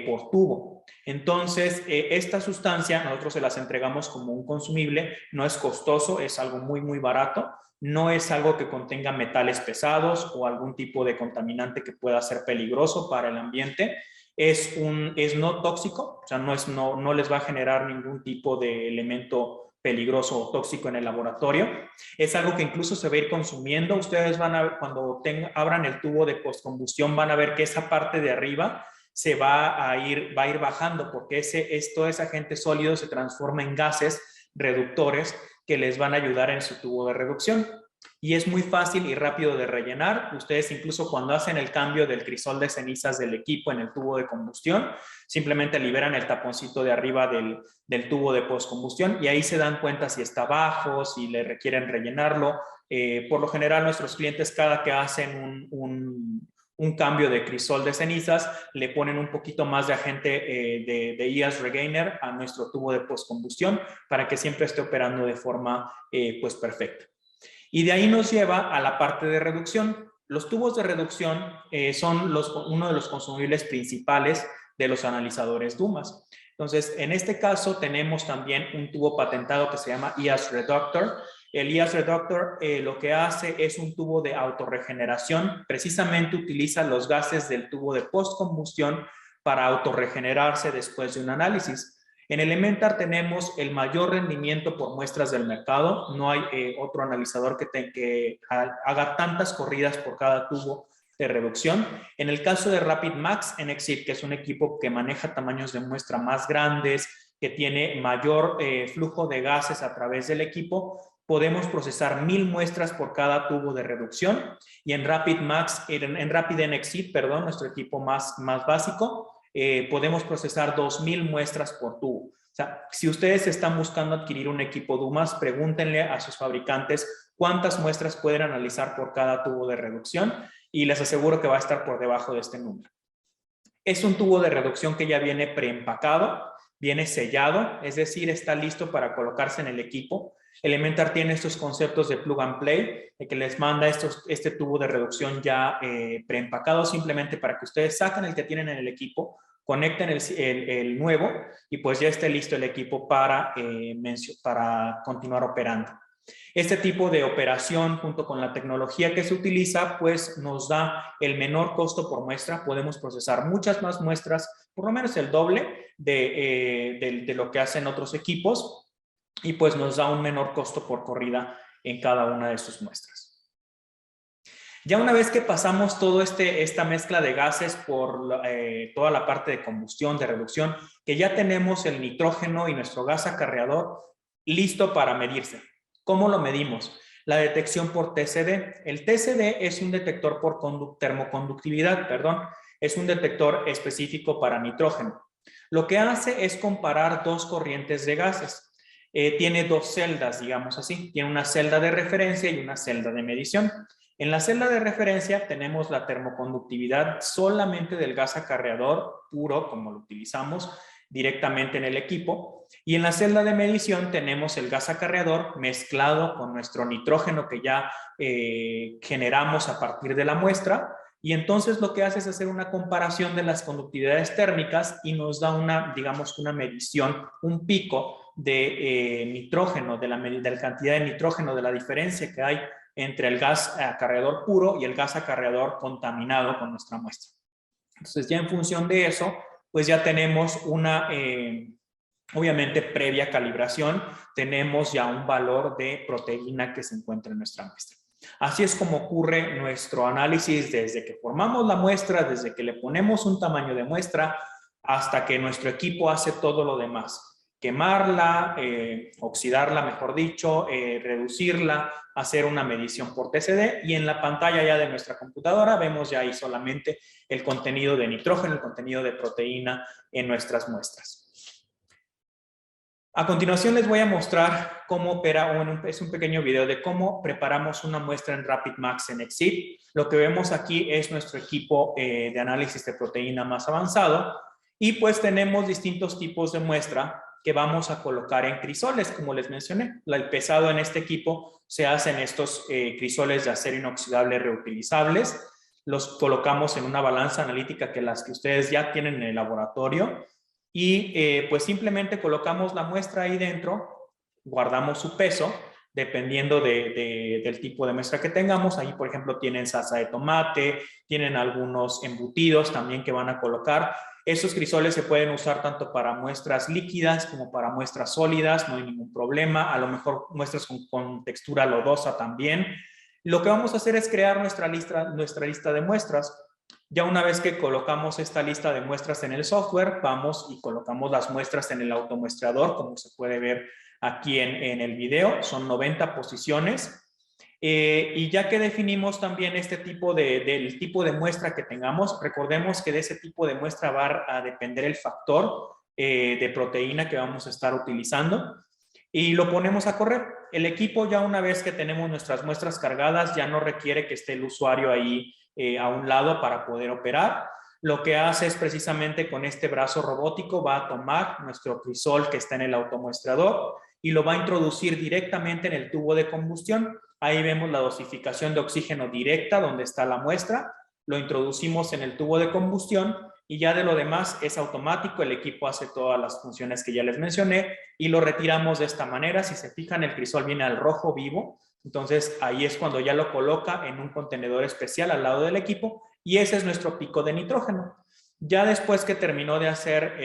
por tubo. Entonces, esta sustancia nosotros se las entregamos como un consumible, no es costoso, es algo muy, muy barato, no es algo que contenga metales pesados o algún tipo de contaminante que pueda ser peligroso para el ambiente. Es no tóxico, o sea, no les va a generar ningún tipo de elemento peligroso o tóxico en el laboratorio. Es algo que incluso se va a ir consumiendo. Ustedes van a, cuando abran el tubo de postcombustión, van a ver que esa parte de arriba se va a ir bajando, porque todo ese agente sólido se transforma en gases reductores que les van a ayudar en su tubo de reducción. Y es muy fácil y rápido de rellenar. Ustedes incluso cuando hacen el cambio del crisol de cenizas del equipo en el tubo de combustión, simplemente liberan el taponcito de arriba del tubo de postcombustión y ahí se dan cuenta si está bajo, si le requieren rellenarlo. Por lo general nuestros clientes cada que hacen un cambio de crisol de cenizas, le ponen un poquito más de agente de EAS Regainer a nuestro tubo de postcombustión para que siempre esté operando de forma pues perfecta. Y de ahí nos lleva a la parte de reducción. Los tubos de reducción son uno de los consumibles principales de los analizadores Dumas. Entonces, en este caso tenemos también un tubo patentado que se llama EAS Reductor. El EAS Reductor lo que hace es un tubo de autorregeneración. Precisamente utiliza los gases del tubo de postcombustión para autorregenerarse después de un análisis. En Elementar tenemos el mayor rendimiento por muestras del mercado. No hay otro analizador que haga tantas corridas por cada tubo de reducción. En el caso de Rapid Max en Exit, que es un equipo que maneja tamaños de muestra más grandes, que tiene mayor flujo de gases a través del equipo, podemos procesar 1000 muestras por cada tubo de reducción. Y en Rapid Max, en Rapid Exit, perdón, nuestro equipo más básico, podemos procesar 2000 muestras por tubo. O sea, si ustedes están buscando adquirir un equipo Dumas, pregúntenle a sus fabricantes cuántas muestras pueden analizar por cada tubo de reducción y les aseguro que va a estar por debajo de este número. Es un tubo de reducción que ya viene preempacado, viene sellado, es decir, está listo para colocarse en el equipo. Elementar tiene estos conceptos de plug and play, que les manda este tubo de reducción ya preempacado simplemente para que ustedes saquen el que tienen en el equipo, conecten el nuevo y pues ya esté listo el equipo para continuar operando. Este tipo de operación junto con la tecnología que se utiliza pues nos da el menor costo por muestra. Podemos procesar muchas más muestras, por lo menos el doble de lo que hacen otros equipos y pues nos da un menor costo por corrida en cada una de sus muestras. Ya una vez que pasamos toda esta mezcla de gases por toda la parte de combustión, de reducción, que ya tenemos el nitrógeno y nuestro gas acarreador listo para medirse. ¿Cómo lo medimos? La detección por TCD. El TCD es un detector por termoconductividad, perdón. Es un detector específico para nitrógeno. Lo que hace es comparar dos corrientes de gases. Tiene dos celdas, digamos así. Tiene una celda de referencia y una celda de medición. En la celda de referencia tenemos la termoconductividad solamente del gas acarreador puro, como lo utilizamos directamente en el equipo. Y en la celda de medición tenemos el gas acarreador mezclado con nuestro nitrógeno que ya generamos a partir de la muestra. Y entonces lo que hace es hacer una comparación de las conductividades térmicas y nos da una, digamos, una medición, un pico de nitrógeno, de la cantidad de nitrógeno, de la diferencia que hay entre el gas acarreador puro y el gas acarreador contaminado con nuestra muestra. Entonces, ya en función de eso, pues ya tenemos una, obviamente, previa calibración, tenemos ya un valor de proteína que se encuentra en nuestra muestra. Así es como ocurre nuestro análisis desde que formamos la muestra, desde que le ponemos un tamaño de muestra, hasta que nuestro equipo hace todo lo demás. Quemarla, oxidarla, mejor dicho, reducirla, hacer una medición por TCD y en la pantalla ya de nuestra computadora vemos ya ahí solamente el contenido de nitrógeno, el contenido de proteína en nuestras muestras. A continuación les voy a mostrar cómo opera, es un pequeño video de cómo preparamos una muestra en RapidMax en Exceed. Lo que vemos aquí es nuestro equipo de análisis de proteína más avanzado y pues tenemos distintos tipos de muestra que vamos a colocar en crisoles, como les mencioné. El pesado en este equipo se hace en estos crisoles de acero inoxidable reutilizables. Los colocamos en una balanza analítica que las que ustedes ya tienen en el laboratorio y pues simplemente colocamos la muestra ahí dentro, guardamos su peso, dependiendo del tipo de muestra que tengamos. Ahí, por ejemplo, tienen salsa de tomate, tienen algunos embutidos también que van a colocar. Esos crisoles se pueden usar tanto para muestras líquidas como para muestras sólidas, no hay ningún problema. A lo mejor muestras con textura lodosa también. Lo que vamos a hacer es crear nuestra lista de muestras. Ya una vez que colocamos esta lista de muestras en el software, vamos y colocamos las muestras en el automuestrador, como se puede ver aquí en el video. Son 90 posiciones. Y ya que definimos también este tipo del tipo de muestra que tengamos, recordemos que de ese tipo de muestra va a depender el factor de proteína que vamos a estar utilizando y lo ponemos a correr. El equipo ya una vez que tenemos nuestras muestras cargadas ya no requiere que esté el usuario ahí a un lado para poder operar. Lo que hace es precisamente con este brazo robótico va a tomar nuestro crisol que está en el automuestrador y lo va a introducir directamente en el tubo de combustión. Ahí vemos la dosificación de oxígeno directa donde está la muestra. Lo introducimos en el tubo de combustión y ya de lo demás es automático. El equipo hace todas las funciones que ya les mencioné y lo retiramos de esta manera. Si se fijan, el crisol viene al rojo vivo. Entonces ahí es cuando ya lo coloca en un contenedor especial al lado del equipo y ese es nuestro pico de nitrógeno. Ya después que terminó de hacer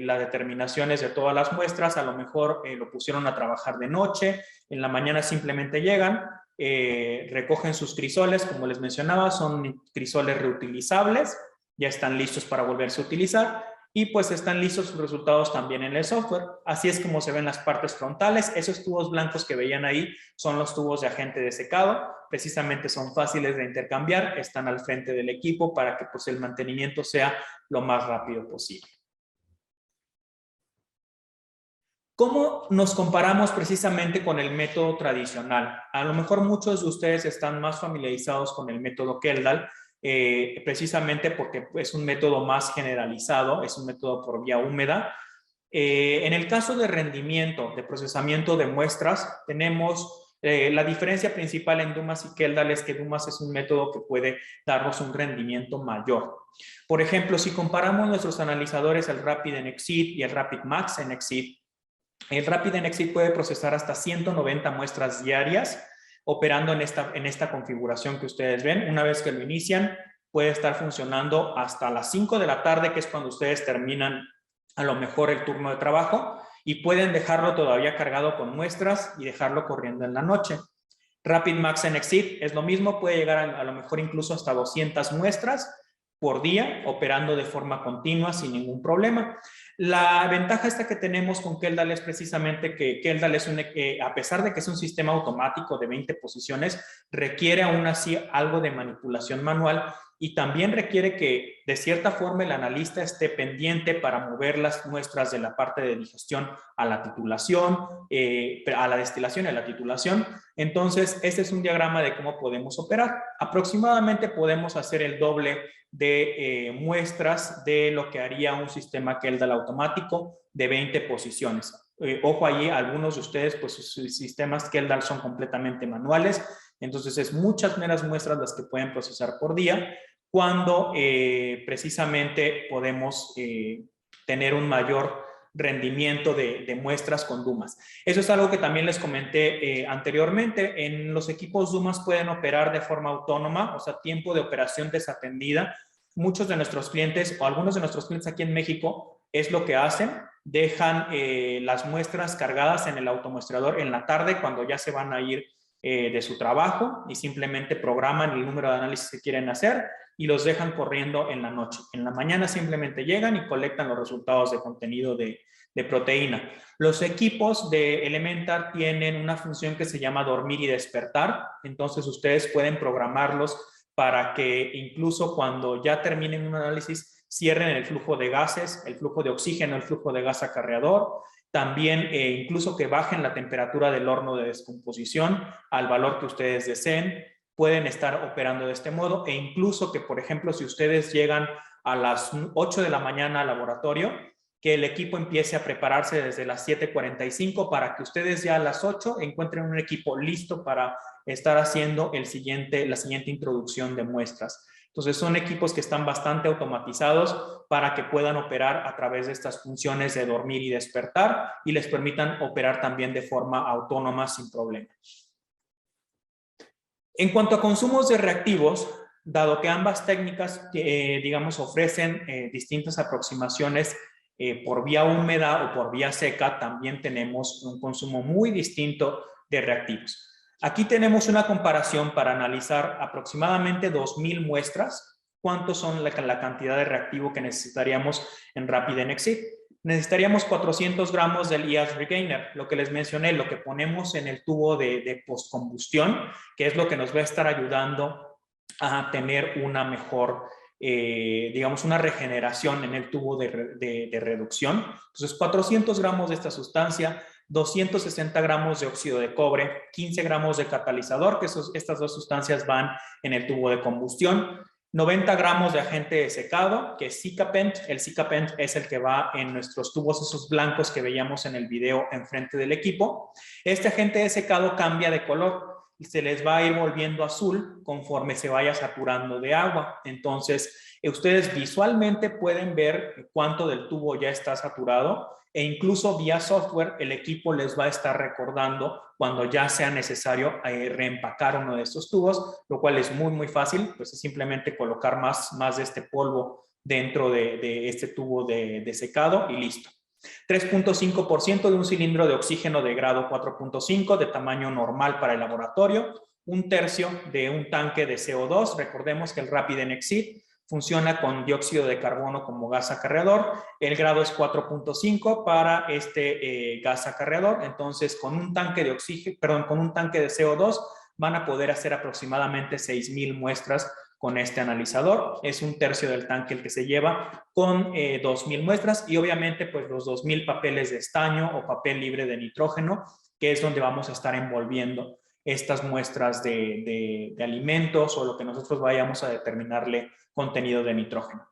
las determinaciones de todas las muestras, a lo mejor lo pusieron a trabajar de noche, en la mañana simplemente llegan, recogen sus crisoles, como les mencionaba, son crisoles reutilizables, ya están listos para volverse a utilizar y pues están listos sus resultados también en el software. Así es como se ven las partes frontales. Esos tubos blancos que veían ahí son los tubos de agente de secado. Precisamente son fáciles de intercambiar, están al frente del equipo para que pues el mantenimiento sea lo más rápido posible. ¿Cómo nos comparamos precisamente con el método tradicional? A lo mejor muchos de ustedes están más familiarizados con el método Kjeldahl, precisamente porque es un método más generalizado, es un método por vía húmeda. En el caso de rendimiento, de procesamiento de muestras, tenemos la diferencia principal en Dumas y Kjeldahl es que Dumas es un método que puede darnos un rendimiento mayor. Por ejemplo, si comparamos nuestros analizadores, el RapidNXeed y el RapidMax en Exceed, el RapidNXeed puede procesar hasta 190 muestras diarias operando en esta configuración que ustedes ven. Una vez que lo inician, puede estar funcionando hasta las 5 de la tarde, que es cuando ustedes terminan a lo mejor el turno de trabajo, y pueden dejarlo todavía cargado con muestras y dejarlo corriendo en la noche. RapidMax en Exceed es lo mismo, puede llegar a lo mejor incluso hasta 200 muestras por día, operando de forma continua sin ningún problema. La ventaja esta que tenemos con Keldal es precisamente que Keldal es a pesar de que es un sistema automático de 20 posiciones, requiere aún así algo de manipulación manual y también requiere que de cierta forma el analista esté pendiente para mover las muestras de la parte de digestión a la titulación, a la destilación y a la titulación. Entonces, este es un diagrama de cómo podemos operar. Aproximadamente podemos hacer el doble de muestras de lo que haría un sistema Keldal automático de 20 posiciones. Ojo allí, algunos de ustedes, pues sus sistemas Keldal son completamente manuales, entonces es muchas meras muestras las que pueden procesar por día, cuando precisamente podemos tener un mayor rendimiento de muestras con Dumas. Eso es algo que también les comenté anteriormente. En los equipos Dumas pueden operar de forma autónoma, o sea, tiempo de operación desatendida. Muchos de nuestros clientes o algunos de nuestros clientes aquí en México es lo que hacen. Dejan las muestras cargadas en el automuestrador en la tarde cuando ya se van a ir de su trabajo y simplemente programan el número de análisis que quieren hacer y los dejan corriendo en la noche. En la mañana simplemente llegan y colectan los resultados de contenido de proteína. Los equipos de Elementar tienen una función que se llama dormir y despertar, entonces ustedes pueden programarlos para que incluso cuando ya terminen un análisis cierren el flujo de gases, el flujo de oxígeno, el flujo de gas acarreador, también incluso que bajen la temperatura del horno de descomposición al valor que ustedes deseen. Pueden estar operando de este modo e incluso que, por ejemplo, si ustedes llegan a las 8 de la mañana al laboratorio, que el equipo empiece a prepararse desde las 7:45 para que ustedes ya a las 8 encuentren un equipo listo para estar haciendo la siguiente introducción de muestras. Entonces son equipos que están bastante automatizados para que puedan operar a través de estas funciones de dormir y despertar y les permitan operar también de forma autónoma sin problema. En cuanto a consumos de reactivos, dado que ambas técnicas, digamos, ofrecen distintas aproximaciones por vía húmeda o por vía seca, también tenemos un consumo muy distinto de reactivos. Aquí tenemos una comparación para analizar aproximadamente 2,000 muestras. ¿Cuántos son la cantidad de reactivo que necesitaríamos en RapidNXit? Necesitaríamos 400 gramos del EAS Regainer, lo que les mencioné, lo que ponemos en el tubo de postcombustión, que es lo que nos va a estar ayudando a tener una mejor, digamos, una regeneración en el tubo de reducción. Entonces, 400 gramos de esta sustancia, 260 gramos de óxido de cobre, 15 gramos de catalizador, que estas dos sustancias van en el tubo de combustión, 90 gramos de agente de secado, que es Sikapent. El Sikapent es el que va en nuestros tubos esos blancos que veíamos en el video enfrente del equipo. Este agente de secado cambia de color y se les va a ir volviendo azul conforme se vaya saturando de agua. Entonces, ustedes visualmente pueden ver cuánto del tubo ya está saturado e incluso vía software el equipo les va a estar recordando cuando ya sea necesario reempacar uno de estos tubos, lo cual es muy, muy fácil, pues es simplemente colocar más de este polvo dentro de este tubo de secado y listo. 3.5% de un cilindro de oxígeno de grado 4.5 de tamaño normal para el laboratorio, 1/3 de un tanque de CO2, recordemos que el RapidNXit funciona con dióxido de carbono como gas acarreador, el grado es 4.5 para este gas acarreador, entonces con un tanque de con un tanque de CO2 van a poder hacer aproximadamente 6,000 muestras con este analizador, es 1/3 del tanque el que se lleva con 2,000 muestras y obviamente pues los 2,000 papeles de estaño o papel libre de nitrógeno, que es donde vamos a estar envolviendo estas muestras de alimentos o lo que nosotros vayamos a determinarle contenido de nitrógeno.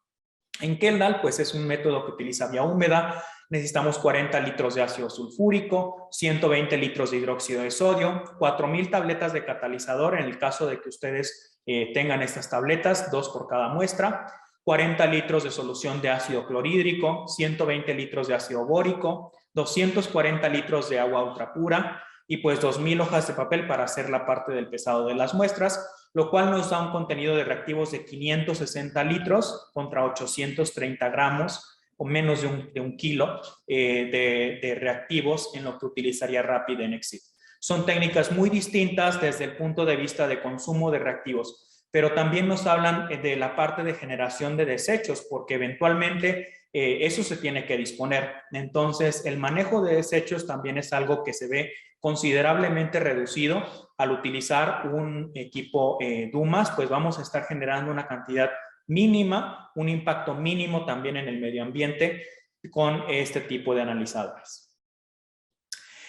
En Keldal, pues es un método que utiliza vía húmeda, necesitamos 40 litros de ácido sulfúrico, 120 litros de hidróxido de sodio, 4,000 tabletas de catalizador en el caso de que ustedes tengan estas tabletas, 2 por cada muestra, 40 litros de solución de ácido clorhídrico, 120 litros de ácido bórico, 240 litros de agua ultrapura y pues 2,000 hojas de papel para hacer la parte del pesado de las muestras, lo cual nos da un contenido de reactivos de 560 litros contra 830 gramos o menos de un kilo de reactivos en lo que utilizaría RapidNXit. Son técnicas muy distintas desde el punto de vista de consumo de reactivos, pero también nos hablan de la parte de generación de desechos, porque eventualmente eso se tiene que disponer. Entonces, el manejo de desechos también es algo que se ve considerablemente reducido al utilizar un equipo Dumas, pues vamos a estar generando una cantidad mínima, un impacto mínimo también en el medio ambiente con este tipo de analizadores.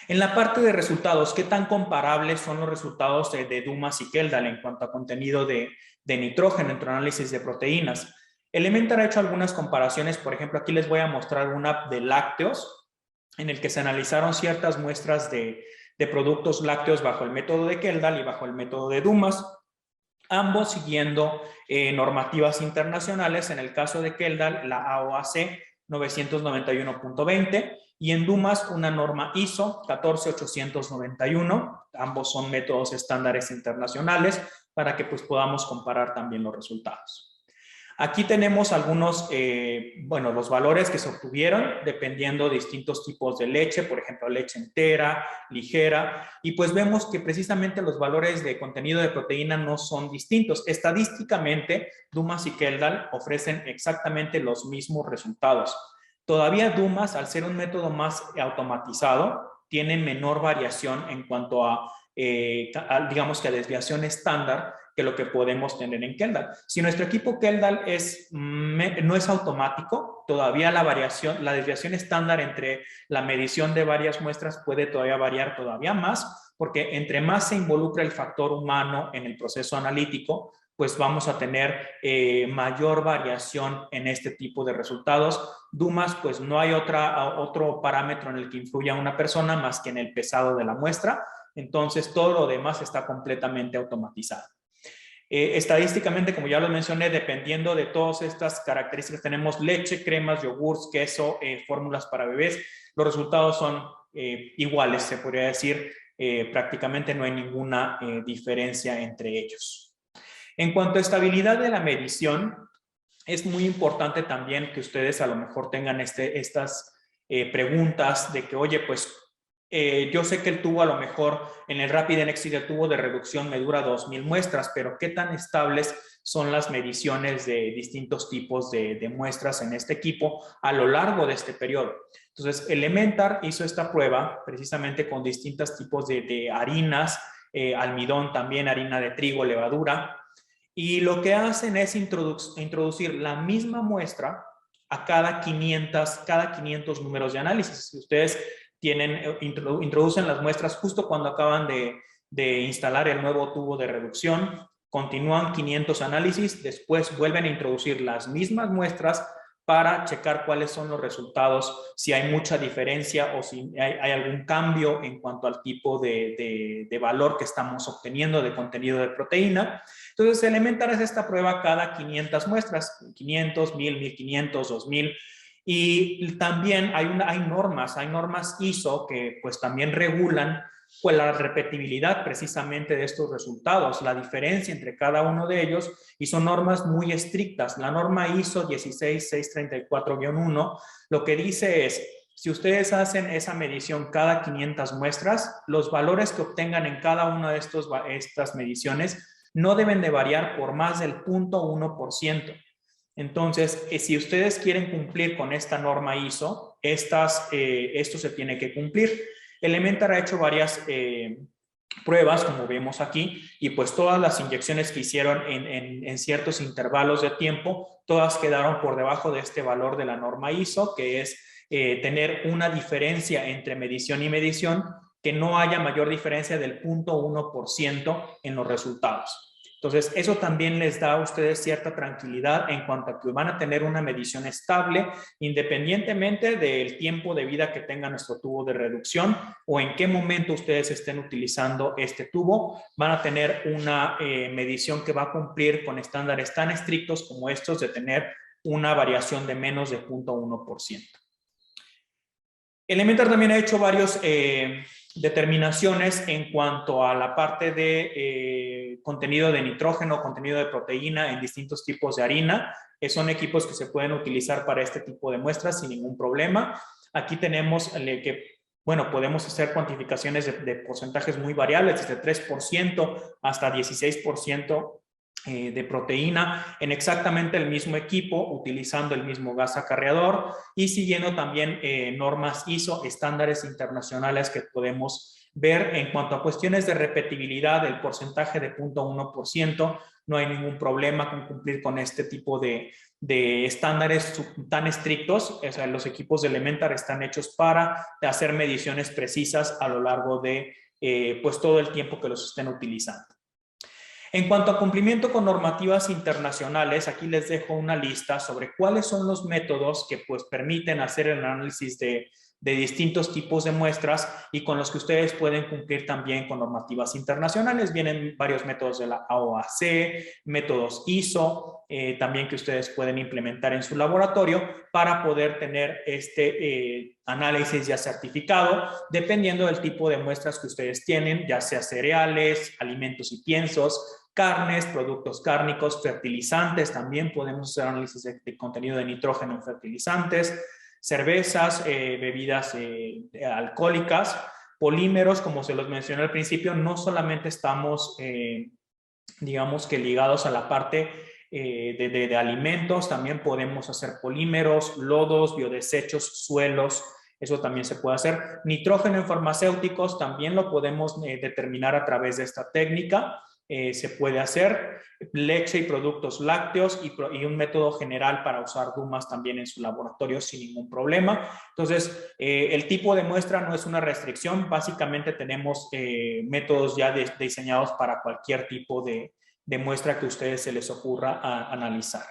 En la parte de resultados, ¿qué tan comparables son los resultados de Dumas y Keldal en cuanto a contenido de nitrógeno entre análisis de proteínas? Elementar ha hecho algunas comparaciones, por ejemplo, aquí les voy a mostrar una de lácteos, en el que se analizaron ciertas muestras de productos lácteos bajo el método de Keldal y bajo el método de Dumas, ambos siguiendo normativas internacionales. En el caso de Keldal, la AOAC 991.20 y en Dumas una norma ISO 14891. Ambos son métodos estándares internacionales para que pues podamos comparar también los resultados. Aquí tenemos algunos, los valores que se obtuvieron dependiendo de distintos tipos de leche, por ejemplo, leche entera, ligera, y pues vemos que precisamente los valores de contenido de proteína no son distintos. Estadísticamente, Dumas y Keldal ofrecen exactamente los mismos resultados. Todavía Dumas, al ser un método más automatizado, tiene menor variación en cuanto a digamos que a desviación estándar que lo que podemos tener en Keldal. Si nuestro equipo Keldal no es automático, todavía la desviación estándar entre la medición de varias muestras puede todavía variar todavía más, porque entre más se involucra el factor humano en el proceso analítico, pues vamos a tener mayor variación en este tipo de resultados. Dumas, pues no hay otro parámetro en el que influya una persona más que en el pesado de la muestra. Entonces, todo lo demás está completamente automatizado. Estadísticamente, como ya lo mencioné, dependiendo de todas estas características, tenemos leche, cremas, yogurts, queso, fórmulas para bebés. Los resultados son iguales, se podría decir. Prácticamente no hay ninguna diferencia entre ellos. En cuanto a estabilidad de la medición, es muy importante también que ustedes a lo mejor tengan estas preguntas de que, oye, pues yo sé que el tubo a lo mejor en el RapidNXT del tubo de reducción me dura 2000 muestras, pero ¿qué tan estables son las mediciones de distintos tipos de muestras en este equipo a lo largo de este periodo? Entonces, Elementar hizo esta prueba precisamente con distintos tipos de harinas, almidón también, harina de trigo, levadura, y lo que hacen es introducir la misma muestra a cada 500 números de análisis. Si ustedes introducen las muestras justo cuando acaban de instalar el nuevo tubo de reducción, continúan 500 análisis, después vuelven a introducir las mismas muestras para checar cuáles son los resultados, si hay mucha diferencia o si hay algún cambio en cuanto al tipo de valor que estamos obteniendo de contenido de proteína. Entonces, Elementar es esta prueba cada 500 muestras, 500, 1000, 1500, 2000. Y también hay normas ISO que pues también regulan pues la repetibilidad precisamente de estos resultados, la diferencia entre cada uno de ellos, y son normas muy estrictas. La norma ISO 16634-1 lo que dice es, si ustedes hacen esa medición cada 500 muestras, los valores que obtengan en cada una de estas mediciones no deben de variar por más del 0.1%. Entonces, si ustedes quieren cumplir con esta norma ISO, esto se tiene que cumplir. Elementar ha hecho varias pruebas, como vemos aquí, y pues todas las inyecciones que hicieron en ciertos intervalos de tiempo, todas quedaron por debajo de este valor de la norma ISO, que es tener una diferencia entre medición y medición, que no haya mayor diferencia del 0.1% en los resultados. Entonces, eso también les da a ustedes cierta tranquilidad en cuanto a que van a tener una medición estable, independientemente del tiempo de vida que tenga nuestro tubo de reducción o en qué momento ustedes estén utilizando este tubo. Van a tener una medición que va a cumplir con estándares tan estrictos como estos de tener una variación de menos de 0.1%. Elementar también ha hecho varios determinaciones en cuanto a la parte de contenido de nitrógeno, contenido de proteína en distintos tipos de harina. Son equipos que se pueden utilizar para este tipo de muestras sin ningún problema. Aquí tenemos podemos hacer cuantificaciones de porcentajes muy variables, desde 3% hasta 16% de proteína en exactamente el mismo equipo, utilizando el mismo gas acarreador y siguiendo también normas ISO, estándares internacionales que podemos ver en cuanto a cuestiones de repetibilidad. El porcentaje de 0.1%, no hay ningún problema con cumplir con este tipo de estándares tan estrictos. O sea, los equipos de Elementar están hechos para hacer mediciones precisas a lo largo de pues todo el tiempo que los estén utilizando. En cuanto a cumplimiento con normativas internacionales, aquí les dejo una lista sobre cuáles son los métodos que pues permiten hacer el análisis de distintos tipos de muestras y con los que ustedes pueden cumplir también con normativas internacionales. Vienen varios métodos de la AOAC, métodos ISO, también que ustedes pueden implementar en su laboratorio para poder tener este análisis ya certificado, dependiendo del tipo de muestras que ustedes tienen, ya sea cereales, alimentos y piensos, carnes, productos cárnicos, fertilizantes. También podemos hacer análisis de contenido de nitrógeno en fertilizantes, cervezas, bebidas alcohólicas, polímeros, como se los mencioné al principio. No solamente estamos, digamos que ligados a la parte de alimentos, también podemos hacer polímeros, lodos, biodesechos, suelos. Eso también se puede hacer. Nitrógeno en farmacéuticos también lo podemos determinar a través de esta técnica. Se puede hacer leche y productos lácteos y un método general para usar Dumas también en su laboratorio sin ningún problema. Entonces, el tipo de muestra no es una restricción. Básicamente tenemos métodos ya diseñados para cualquier tipo de muestra que a ustedes se les ocurra analizar.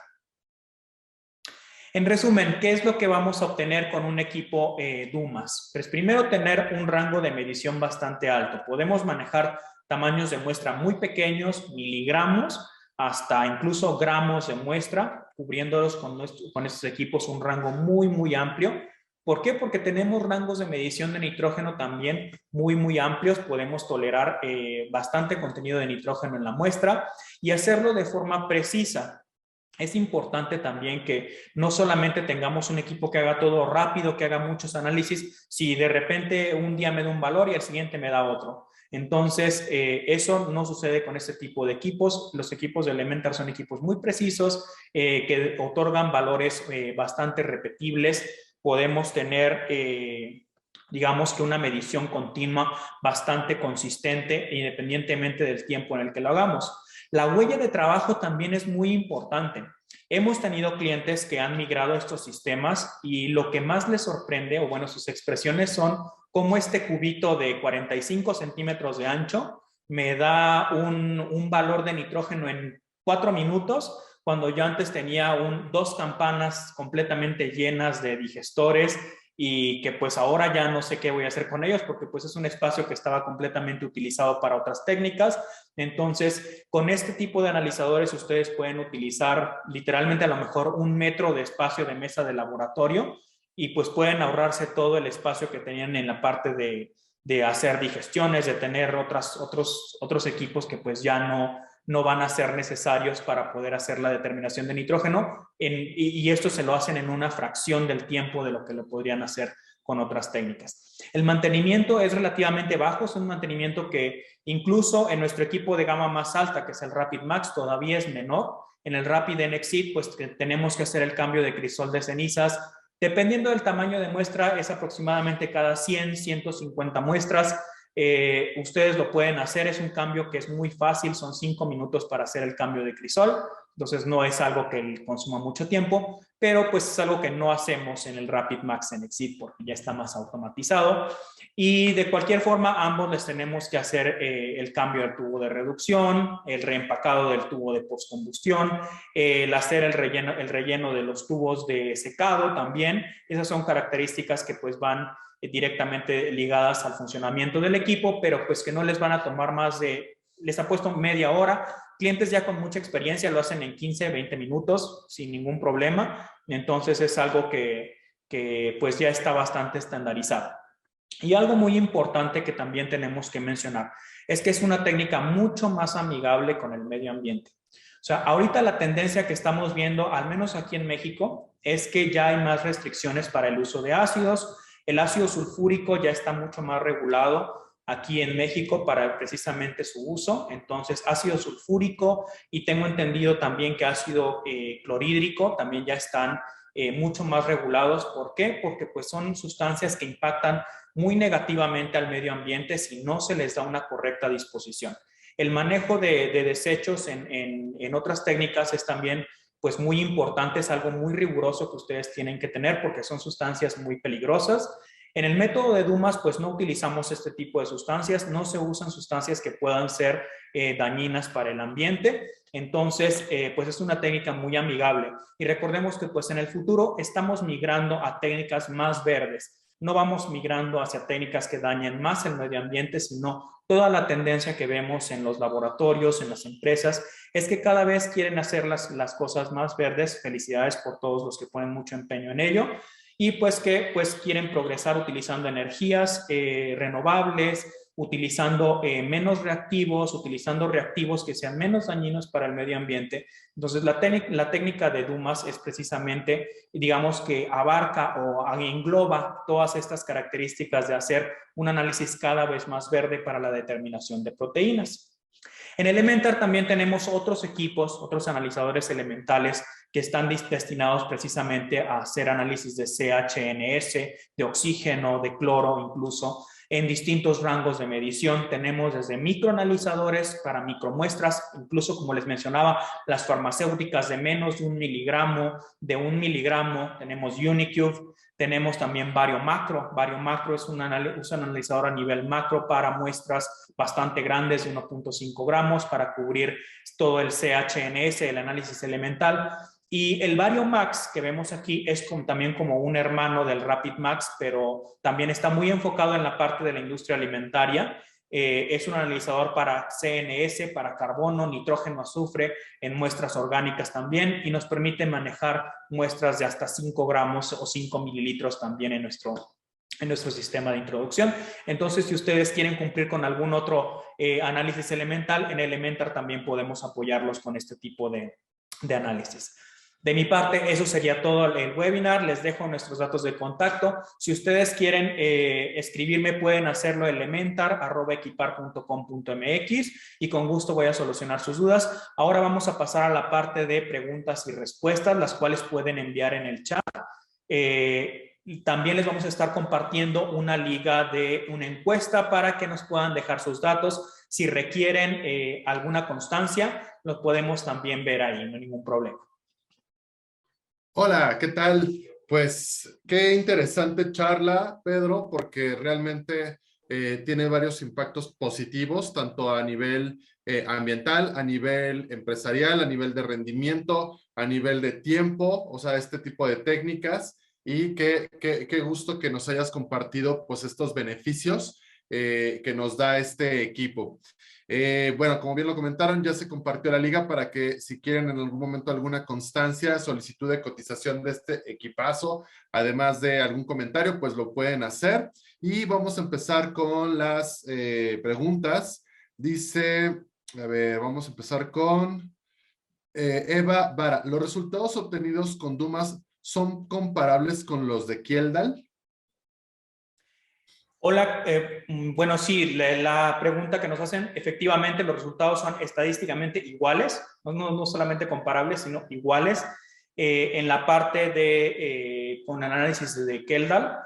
En resumen, ¿qué es lo que vamos a obtener con un equipo Dumas? Pues primero, tener un rango de medición bastante alto. Podemos manejar tamaños de muestra muy pequeños, miligramos, hasta incluso gramos de muestra, cubriéndolos con estos equipos un rango muy, muy amplio. ¿Por qué? Porque tenemos rangos de medición de nitrógeno también muy amplios. Podemos tolerar bastante contenido de nitrógeno en la muestra y hacerlo de forma precisa. Es importante también que no solamente tengamos un equipo que haga todo rápido, que haga muchos análisis, si de repente un día me da un valor y al siguiente me da otro. Entonces, eso no sucede con este tipo de equipos. Los equipos de Elementar son equipos muy precisos, que otorgan valores bastante repetibles. Podemos tener, digamos que una medición continua bastante consistente, independientemente del tiempo en el que lo hagamos. La huella de trabajo también es muy importante. Hemos tenido clientes que han migrado a estos sistemas y lo que más les sorprende, o bueno, sus expresiones son cómo este cubito de 45 centímetros de ancho me da un valor de nitrógeno en 4 minutos, cuando yo antes tenía 2 campanas completamente llenas de digestores y que pues ahora ya no sé qué voy a hacer con ellos porque pues es un espacio que estaba completamente utilizado para otras técnicas. Entonces, con este tipo de analizadores ustedes pueden utilizar literalmente a lo mejor 1 metro de espacio de mesa de laboratorio y pues pueden ahorrarse todo el espacio que tenían en la parte de hacer digestiones, de tener otros equipos que pues ya no van a ser necesarios para poder hacer la determinación de nitrógeno y esto se lo hacen en una fracción del tiempo de lo que lo podrían hacer con otras técnicas. El mantenimiento es relativamente bajo, es un mantenimiento que incluso en nuestro equipo de gama más alta, que es el Rapid Max, todavía es menor. En el Rapid NXit, pues tenemos que hacer el cambio de crisol de cenizas. Dependiendo del tamaño de muestra, es aproximadamente cada 100, 150 muestras. Ustedes lo pueden hacer, es un cambio que es muy fácil, son 5 minutos para hacer el cambio de crisol, entonces no es algo que consuma mucho tiempo, pero pues es algo que no hacemos en el Rapid Max NXit porque ya está más automatizado y de cualquier forma ambos les tenemos que hacer el cambio del tubo de reducción, el reempacado del tubo de postcombustión, el hacer el relleno de los tubos de secado también. Esas son características que pues van directamente ligadas al funcionamiento del equipo, pero pues que no les van a tomar más de, les ha puesto media hora. Clientes ya con mucha experiencia lo hacen en 15, 20 minutos sin ningún problema. Entonces es algo que pues ya está bastante estandarizado. Y algo muy importante que también tenemos que mencionar es que es una técnica mucho más amigable con el medio ambiente. O sea, ahorita la tendencia que estamos viendo, al menos aquí en México, es que ya hay más restricciones para el uso de ácidos. El ácido sulfúrico ya está mucho más regulado aquí en México para precisamente su uso. Entonces, ácido sulfúrico y tengo entendido también que ácido clorhídrico también ya están mucho más regulados. ¿Por qué? Porque pues son sustancias que impactan muy negativamente al medio ambiente si no se les da una correcta disposición. El manejo de desechos en otras técnicas es también pues muy importante, es algo muy riguroso que ustedes tienen que tener porque son sustancias muy peligrosas. En el método de Dumas, pues no utilizamos este tipo de sustancias, no se usan sustancias que puedan ser dañinas para el ambiente. Entonces, pues es una técnica muy amigable. Y recordemos que pues en el futuro estamos migrando a técnicas más verdes. No vamos migrando hacia técnicas que dañen más el medio ambiente, sino toda la tendencia que vemos en los laboratorios, en las empresas, es que cada vez quieren hacer las cosas más verdes. Felicidades por todos los que ponen mucho empeño en ello. Y pues que pues quieren progresar utilizando energías renovables, utilizando menos reactivos, utilizando reactivos que sean menos dañinos para el medio ambiente. Entonces, la técnica de Dumas es precisamente, digamos que abarca o engloba todas estas características de hacer un análisis cada vez más verde para la determinación de proteínas. En Elementar también tenemos otros equipos, otros analizadores elementales que están destinados precisamente a hacer análisis de CHNS, de oxígeno, de cloro incluso, en distintos rangos de medición. Tenemos desde microanalizadores para micromuestras, incluso como les mencionaba, las farmacéuticas de menos de 1 miligramo, de 1 miligramo, tenemos Unicube. Tenemos también Variomacro. Variomacro es un analizador a nivel macro para muestras bastante grandes de 1.5 gramos para cubrir todo el CHNS, el análisis elemental. Y el Variomax que vemos aquí es también como un hermano del RapidMax, pero también está muy enfocado en la parte de la industria alimentaria. Es un analizador para CNS, para carbono, nitrógeno, azufre, en muestras orgánicas también, y nos permite manejar muestras de hasta 5 gramos o 5 mililitros también en nuestro sistema de introducción. Entonces, si ustedes quieren cumplir con algún otro análisis elemental, en Elementar también podemos apoyarlos con este tipo de análisis. De mi parte, eso sería todo el webinar. Les dejo nuestros datos de contacto. Si ustedes quieren escribirme, pueden hacerlo en elementar@equipar.com.mx y con gusto voy a solucionar sus dudas. Ahora vamos a pasar a la parte de preguntas y respuestas, las cuales pueden enviar en el chat. También les vamos a estar compartiendo una liga de una encuesta para que nos puedan dejar sus datos. Si requieren alguna constancia, lo podemos también ver ahí, no hay ningún problema. Hola, ¿qué tal? Pues qué interesante charla, Pedro, porque realmente tiene varios impactos positivos, tanto a nivel ambiental, a nivel empresarial, a nivel de rendimiento, a nivel de tiempo, o sea, este tipo de técnicas. Y qué gusto que nos hayas compartido pues estos beneficios que nos da este equipo. Bueno, como bien lo comentaron, ya se compartió la liga para que si quieren en algún momento alguna constancia, solicitud de cotización de este equipazo, además de algún comentario, pues lo pueden hacer. Y vamos a empezar con las preguntas. Dice, a ver, vamos a empezar con Eva Vara. ¿Los resultados obtenidos con Dumas son comparables con los de Kjeldal? Hola, bueno, sí, la pregunta que nos hacen, efectivamente los resultados son estadísticamente iguales, no solamente comparables, sino iguales. En la parte de, con análisis de Kjeldal,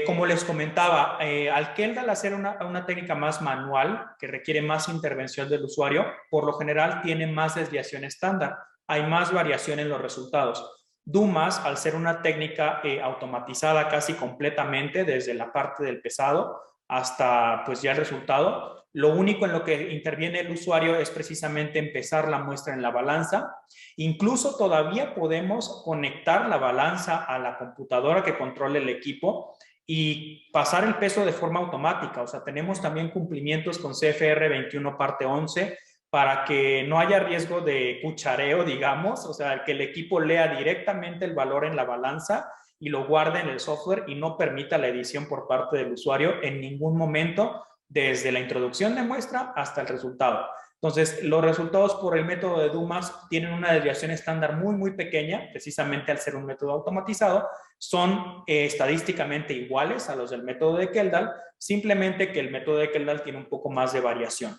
como les comentaba, al Kjeldal hacer una técnica más manual, que requiere más intervención del usuario, por lo general tiene más desviación estándar, hay más variación en los resultados. Dumas, al ser una técnica automatizada casi completamente desde la parte del pesado hasta pues ya el resultado, lo único en lo que interviene el usuario es precisamente empezar la muestra en la balanza. Incluso todavía podemos conectar la balanza a la computadora que controle el equipo y pasar el peso de forma automática. O sea, tenemos también cumplimientos con CFR 21 parte 11 para que no haya riesgo de cuchareo, digamos, o sea, que el equipo lea directamente el valor en la balanza y lo guarde en el software y no permita la edición por parte del usuario en ningún momento, desde la introducción de muestra hasta el resultado. Entonces, los resultados por el método de Dumas tienen una desviación estándar muy, muy pequeña, precisamente al ser un método automatizado. Son estadísticamente iguales a los del método de Keldahl, simplemente que el método de Keldahl tiene un poco más de variación.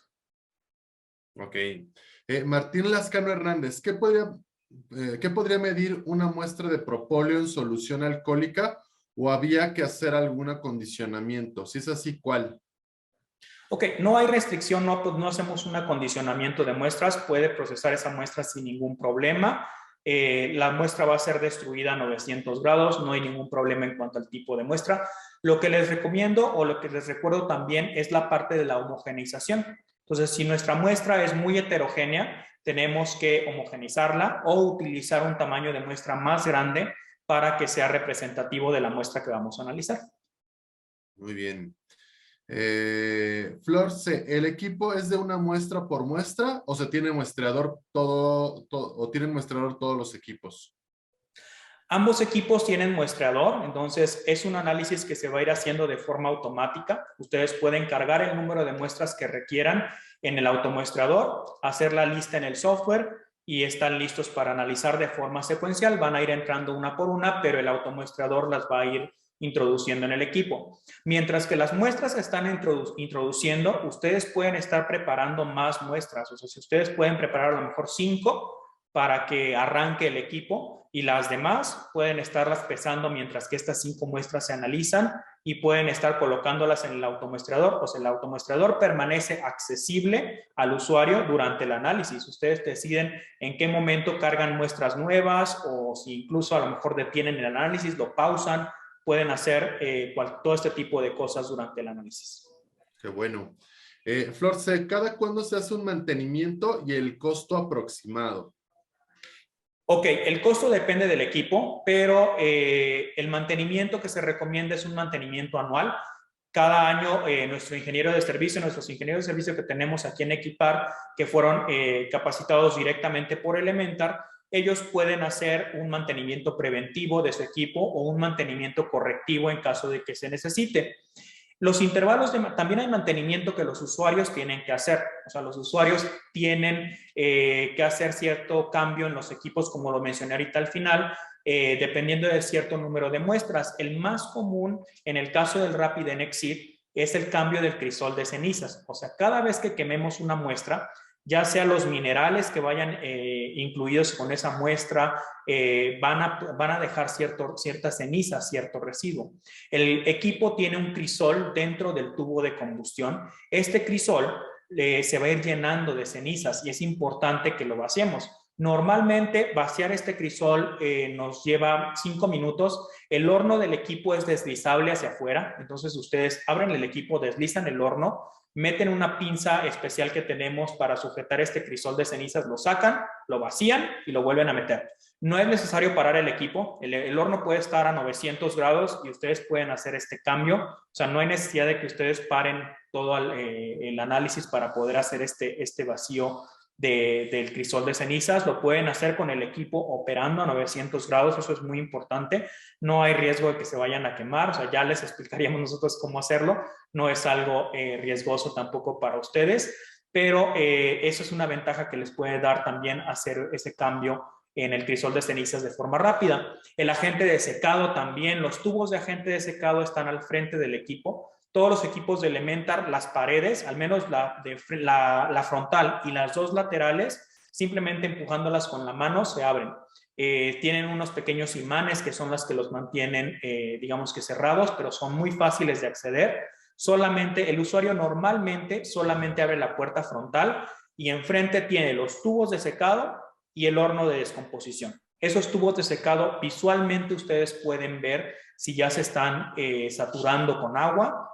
Ok. Martín Lascano Hernández, ¿qué podría medir una muestra de propóleo en solución alcohólica o había que hacer algún acondicionamiento? Si es así, ¿cuál? Ok, no hay restricción, no, pues no hacemos un acondicionamiento de muestras, puede procesar esa muestra sin ningún problema. La muestra va a ser destruida a 900 grados, no hay ningún problema en cuanto al tipo de muestra. Lo que les recomiendo o lo que les recuerdo también es la parte de la homogeneización. Entonces, si nuestra muestra es muy heterogénea, tenemos que homogeneizarla o utilizar un tamaño de muestra más grande para que sea representativo de la muestra que vamos a analizar. Muy bien. Flor C, ¿el equipo es de una muestra por muestra o se tiene muestreador o tienen muestreador todos los equipos? Ambos equipos tienen muestreador, entonces es un análisis que se va a ir haciendo de forma automática. Ustedes pueden cargar el número de muestras que requieran en el automuestrador, hacer la lista en el software y están listos para analizar de forma secuencial. Van a ir entrando una por una, pero el automuestrador las va a ir introduciendo en el equipo. Mientras que las muestras se están introduciendo, ustedes pueden estar preparando más muestras. O sea, si ustedes pueden preparar a lo mejor 5 para que arranque el equipo y las demás pueden estarlas pesando mientras que estas 5 muestras se analizan y pueden estar colocándolas en el automuestrador. O sea, el automuestrador permanece accesible al usuario durante el análisis. Ustedes deciden en qué momento cargan muestras nuevas o si incluso a lo mejor detienen el análisis, lo pausan, pueden hacer todo este tipo de cosas durante el análisis. Qué bueno. Flor C, ¿cada cuándo se hace un mantenimiento y el costo aproximado? Ok, el costo depende del equipo, pero el mantenimiento que se recomienda es un mantenimiento anual. Cada año nuestros ingenieros de servicio que tenemos aquí en Equipar, que fueron capacitados directamente por Elementar, ellos pueden hacer un mantenimiento preventivo de su equipo o un mantenimiento correctivo en caso de que se necesite. Los intervalos también hay mantenimiento que los usuarios tienen que hacer. O sea, los usuarios tienen que hacer cierto cambio en los equipos, como lo mencioné ahorita al final, dependiendo de cierto número de muestras. El más común en el caso del Rapid Exit es el cambio del crisol de cenizas. O sea, cada vez que quememos una muestra, ya sea los minerales que vayan incluidos con esa muestra, van a dejar cierta ceniza, cierto residuo. El equipo tiene un crisol dentro del tubo de combustión. Este crisol se va a ir llenando de cenizas y es importante que lo vaciemos. Normalmente vaciar este crisol nos lleva 5 minutos. El horno del equipo es deslizable hacia afuera, entonces ustedes abren el equipo, deslizan el horno, meten una pinza especial que tenemos para sujetar este crisol de cenizas, lo sacan, lo vacían y lo vuelven a meter. No es necesario parar el equipo, el horno puede estar a 900 grados y ustedes pueden hacer este cambio. O sea, no hay necesidad de que ustedes paren todo el análisis para poder hacer este vacío del crisol de cenizas. Lo pueden hacer con el equipo operando a 900 grados, eso es muy importante. No hay riesgo de que se vayan a quemar, o sea, ya les explicaríamos nosotros cómo hacerlo. No es algo riesgoso tampoco para ustedes, pero eso es una ventaja que les puede dar también hacer ese cambio en el crisol de cenizas de forma rápida. El agente de secado también, los tubos de agente de secado están al frente del equipo. Todos los equipos de Elementar, las paredes, al menos la frontal y las dos laterales, simplemente empujándolas con la mano se abren. Tienen unos pequeños imanes que son las que los mantienen, digamos que cerrados, pero son muy fáciles de acceder. Solamente el usuario normalmente solamente abre la puerta frontal y enfrente tiene los tubos de secado y el horno de descomposición. Esos tubos de secado visualmente ustedes pueden ver si ya se están saturando con agua,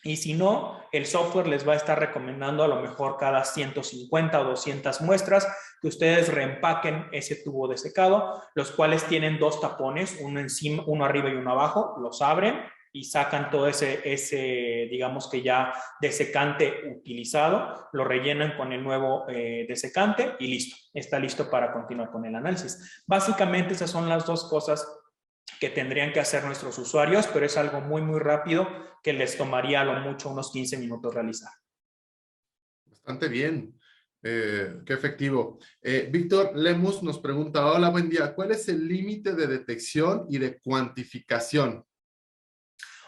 y si no, el software les va a estar recomendando a lo mejor cada 150 o 200 muestras que ustedes reempaquen ese tubo de secado, los cuales tienen 2 tapones, uno encima, uno arriba y uno abajo, los abren y sacan todo ese digamos que ya desecante utilizado, lo rellenan con el nuevo desecante y listo, está listo para continuar con el análisis. Básicamente esas son las 2 cosas que tendrían que hacer nuestros usuarios, pero es algo muy, muy rápido que les tomaría a lo mucho unos 15 minutos realizar. Bastante bien. Qué efectivo. Víctor Lemus nos pregunta, hola, buen día, ¿cuál es el límite de detección y de cuantificación?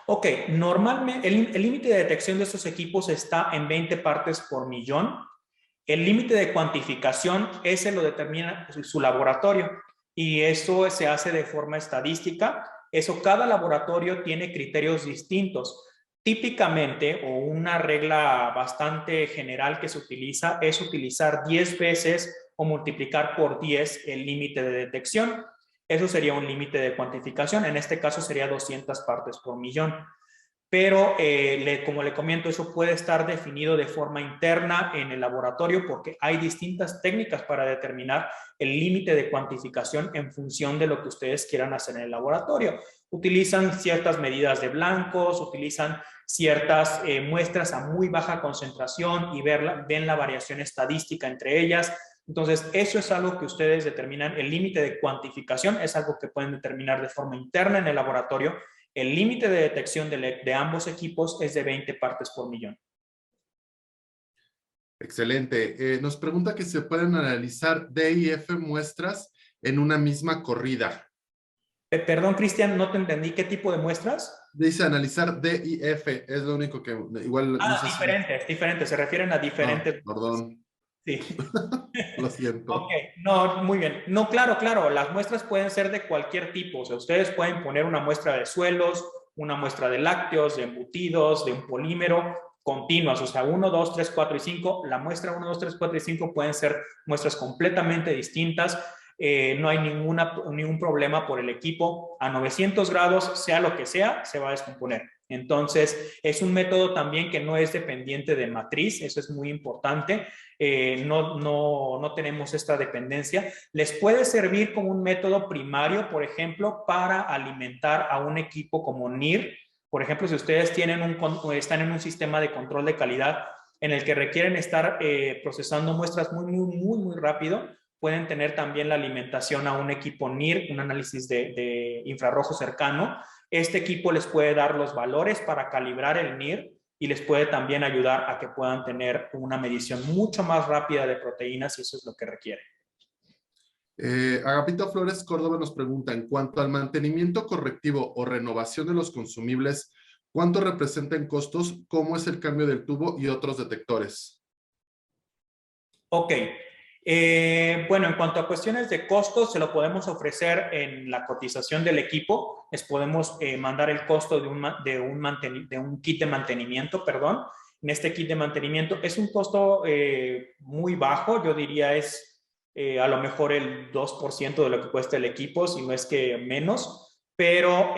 Ok, normalmente el límite de detección de estos equipos está en 20 partes por millón. El límite de cuantificación, ese lo determina su laboratorio y eso se hace de forma estadística. Eso, cada laboratorio tiene criterios distintos. Típicamente, o una regla bastante general que se utiliza, es utilizar 10 veces o multiplicar por 10 el límite de detección. Eso sería un límite de cuantificación. En este caso sería 200 partes por millón. Pero como le comento, eso puede estar definido de forma interna en el laboratorio porque hay distintas técnicas para determinar el límite de cuantificación en función de lo que ustedes quieran hacer en el laboratorio. Utilizan ciertas medidas de blancos, utilizan ciertas muestras a muy baja concentración y ven la variación estadística entre ellas. Entonces, eso es algo que ustedes determinan. El límite de cuantificación es algo que pueden determinar de forma interna en el laboratorio. El límite de detección de ambos equipos es de 20 partes por millón. Excelente. Nos pregunta que se pueden analizar D y F muestras en una misma corrida. Perdón, Cristian, no te entendí. ¿Qué tipo de muestras? Dice analizar D y F, es lo único que igual no sé si... Diferentes, se refieren a Ah, diferentes muestras. perdón, Sí. lo Ok, siento. no, muy bien. No, claro, las muestras pueden ser de cualquier tipo. O sea, ustedes pueden poner una muestra de suelos, una muestra de lácteos, de embutidos, de un polímero, continuas. O sea, 1, 2, 3, 4 y 5. La muestra 1, 2, 3, 4 y 5 pueden ser muestras completamente distintas. No hay ningún problema por el equipo. A 900 grados, sea lo que sea, se va a descomponer. Entonces, es un método también que no es dependiente de matriz, eso es muy importante. No tenemos esta dependencia. Les puede servir como un método primario, por ejemplo, para alimentar a un equipo como NIR. Por ejemplo, si ustedes están en un sistema de control de calidad en el que requieren estar procesando muestras muy rápido, pueden tener también la alimentación a un equipo NIR, un análisis de infrarrojo cercano. Este equipo les puede dar los valores para calibrar el NIR y les puede también ayudar a que puedan tener una medición mucho más rápida de proteínas si eso es lo que requieren. Agapito Flores Córdoba nos pregunta, en cuanto al mantenimiento correctivo o renovación de los consumibles, ¿cuánto representa en costos? ¿Cómo es el cambio del tubo y otros detectores? Ok. Bueno, en cuanto a cuestiones de costos, se lo podemos ofrecer en la cotización del equipo. Les podemos mandar el costo de un kit de mantenimiento, perdón. En este kit de mantenimiento es un costo muy bajo, yo diría es a lo mejor el 2% de lo que cuesta el equipo, si no es que menos, pero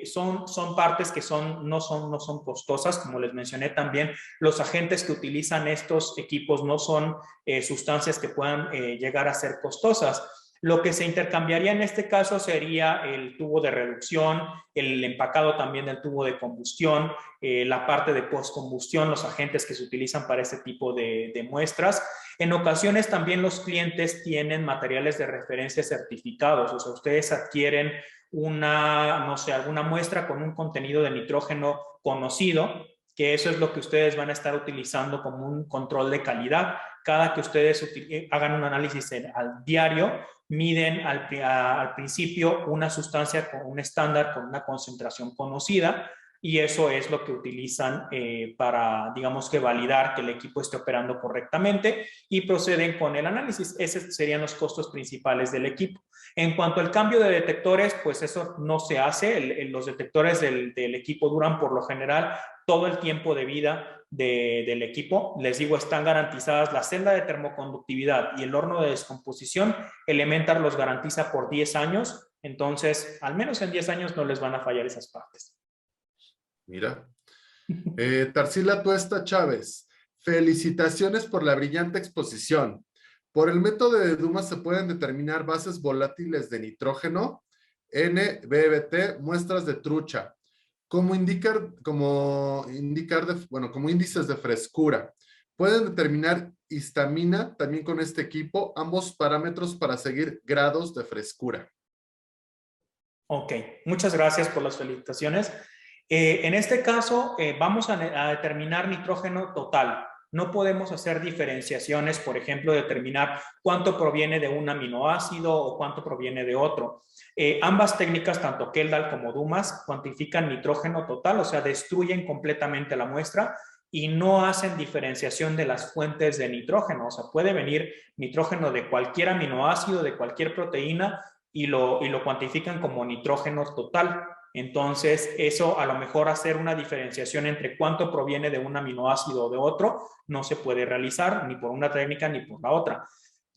son partes que no son costosas, como les mencioné también. Los agentes que utilizan estos equipos no son sustancias que puedan llegar a ser costosas. Lo que se intercambiaría en este caso sería el tubo de reducción, el empacado también del tubo de combustión, la parte de postcombustión, los agentes que se utilizan para este tipo de muestras. En ocasiones también los clientes tienen materiales de referencia certificados, o sea, ustedes adquieren no sé, alguna muestra con un contenido de nitrógeno conocido, que eso es lo que ustedes van a estar utilizando como un control de calidad. Cada que ustedes hagan un análisis al diario, miden al principio una sustancia con un estándar, con una concentración conocida, y eso es lo que utilizan para, digamos que validar que el equipo esté operando correctamente y proceden con el análisis. Esos serían los costos principales del equipo. En cuanto al cambio de detectores, pues eso no se hace. Los detectores del equipo duran por lo general todo el tiempo de vida del equipo. Les digo, están garantizadas la celda de termoconductividad y el horno de descomposición. Elementar los garantiza por 10 años. Entonces, al menos en 10 años no les van a fallar esas partes. Mira. Tarsila Tuesta Chávez, felicitaciones por la brillante exposición. Por el método de Dumas se pueden determinar bases volátiles de nitrógeno, NBBT, muestras de trucha, como índices de frescura. Pueden determinar histamina también con este equipo, ambos parámetros para seguir grados de frescura. Ok, muchas gracias por las felicitaciones. En este caso, vamos a determinar nitrógeno total. no podemos hacer diferenciaciones, por ejemplo, determinar cuánto proviene de un aminoácido o cuánto proviene de otro. Ambas técnicas, tanto Keldal como Dumas, cuantifican nitrógeno total, o sea, destruyen completamente la muestra y no hacen diferenciación de las fuentes de nitrógeno. O sea, puede venir nitrógeno de cualquier aminoácido, de cualquier proteína, y lo cuantifican como nitrógeno total. Entonces, eso a lo mejor hacer una diferenciación entre cuánto proviene de un aminoácido o de otro, no se puede realizar ni por una técnica ni por la otra.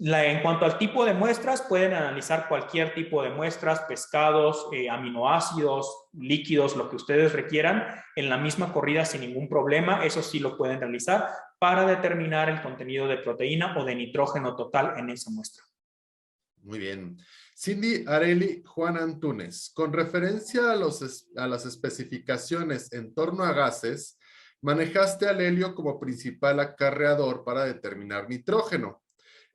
En cuanto al tipo de muestras, pueden analizar cualquier tipo de muestras, pescados, aminoácidos, líquidos, lo que ustedes requieran, en la misma corrida sin ningún problema. Eso sí lo pueden realizar para determinar el contenido de proteína o de nitrógeno total en esa muestra. Muy bien. Cindy Areli Juan Antúnez, con referencia a las especificaciones en torno a gases, manejaste al helio como principal acarreador para determinar nitrógeno.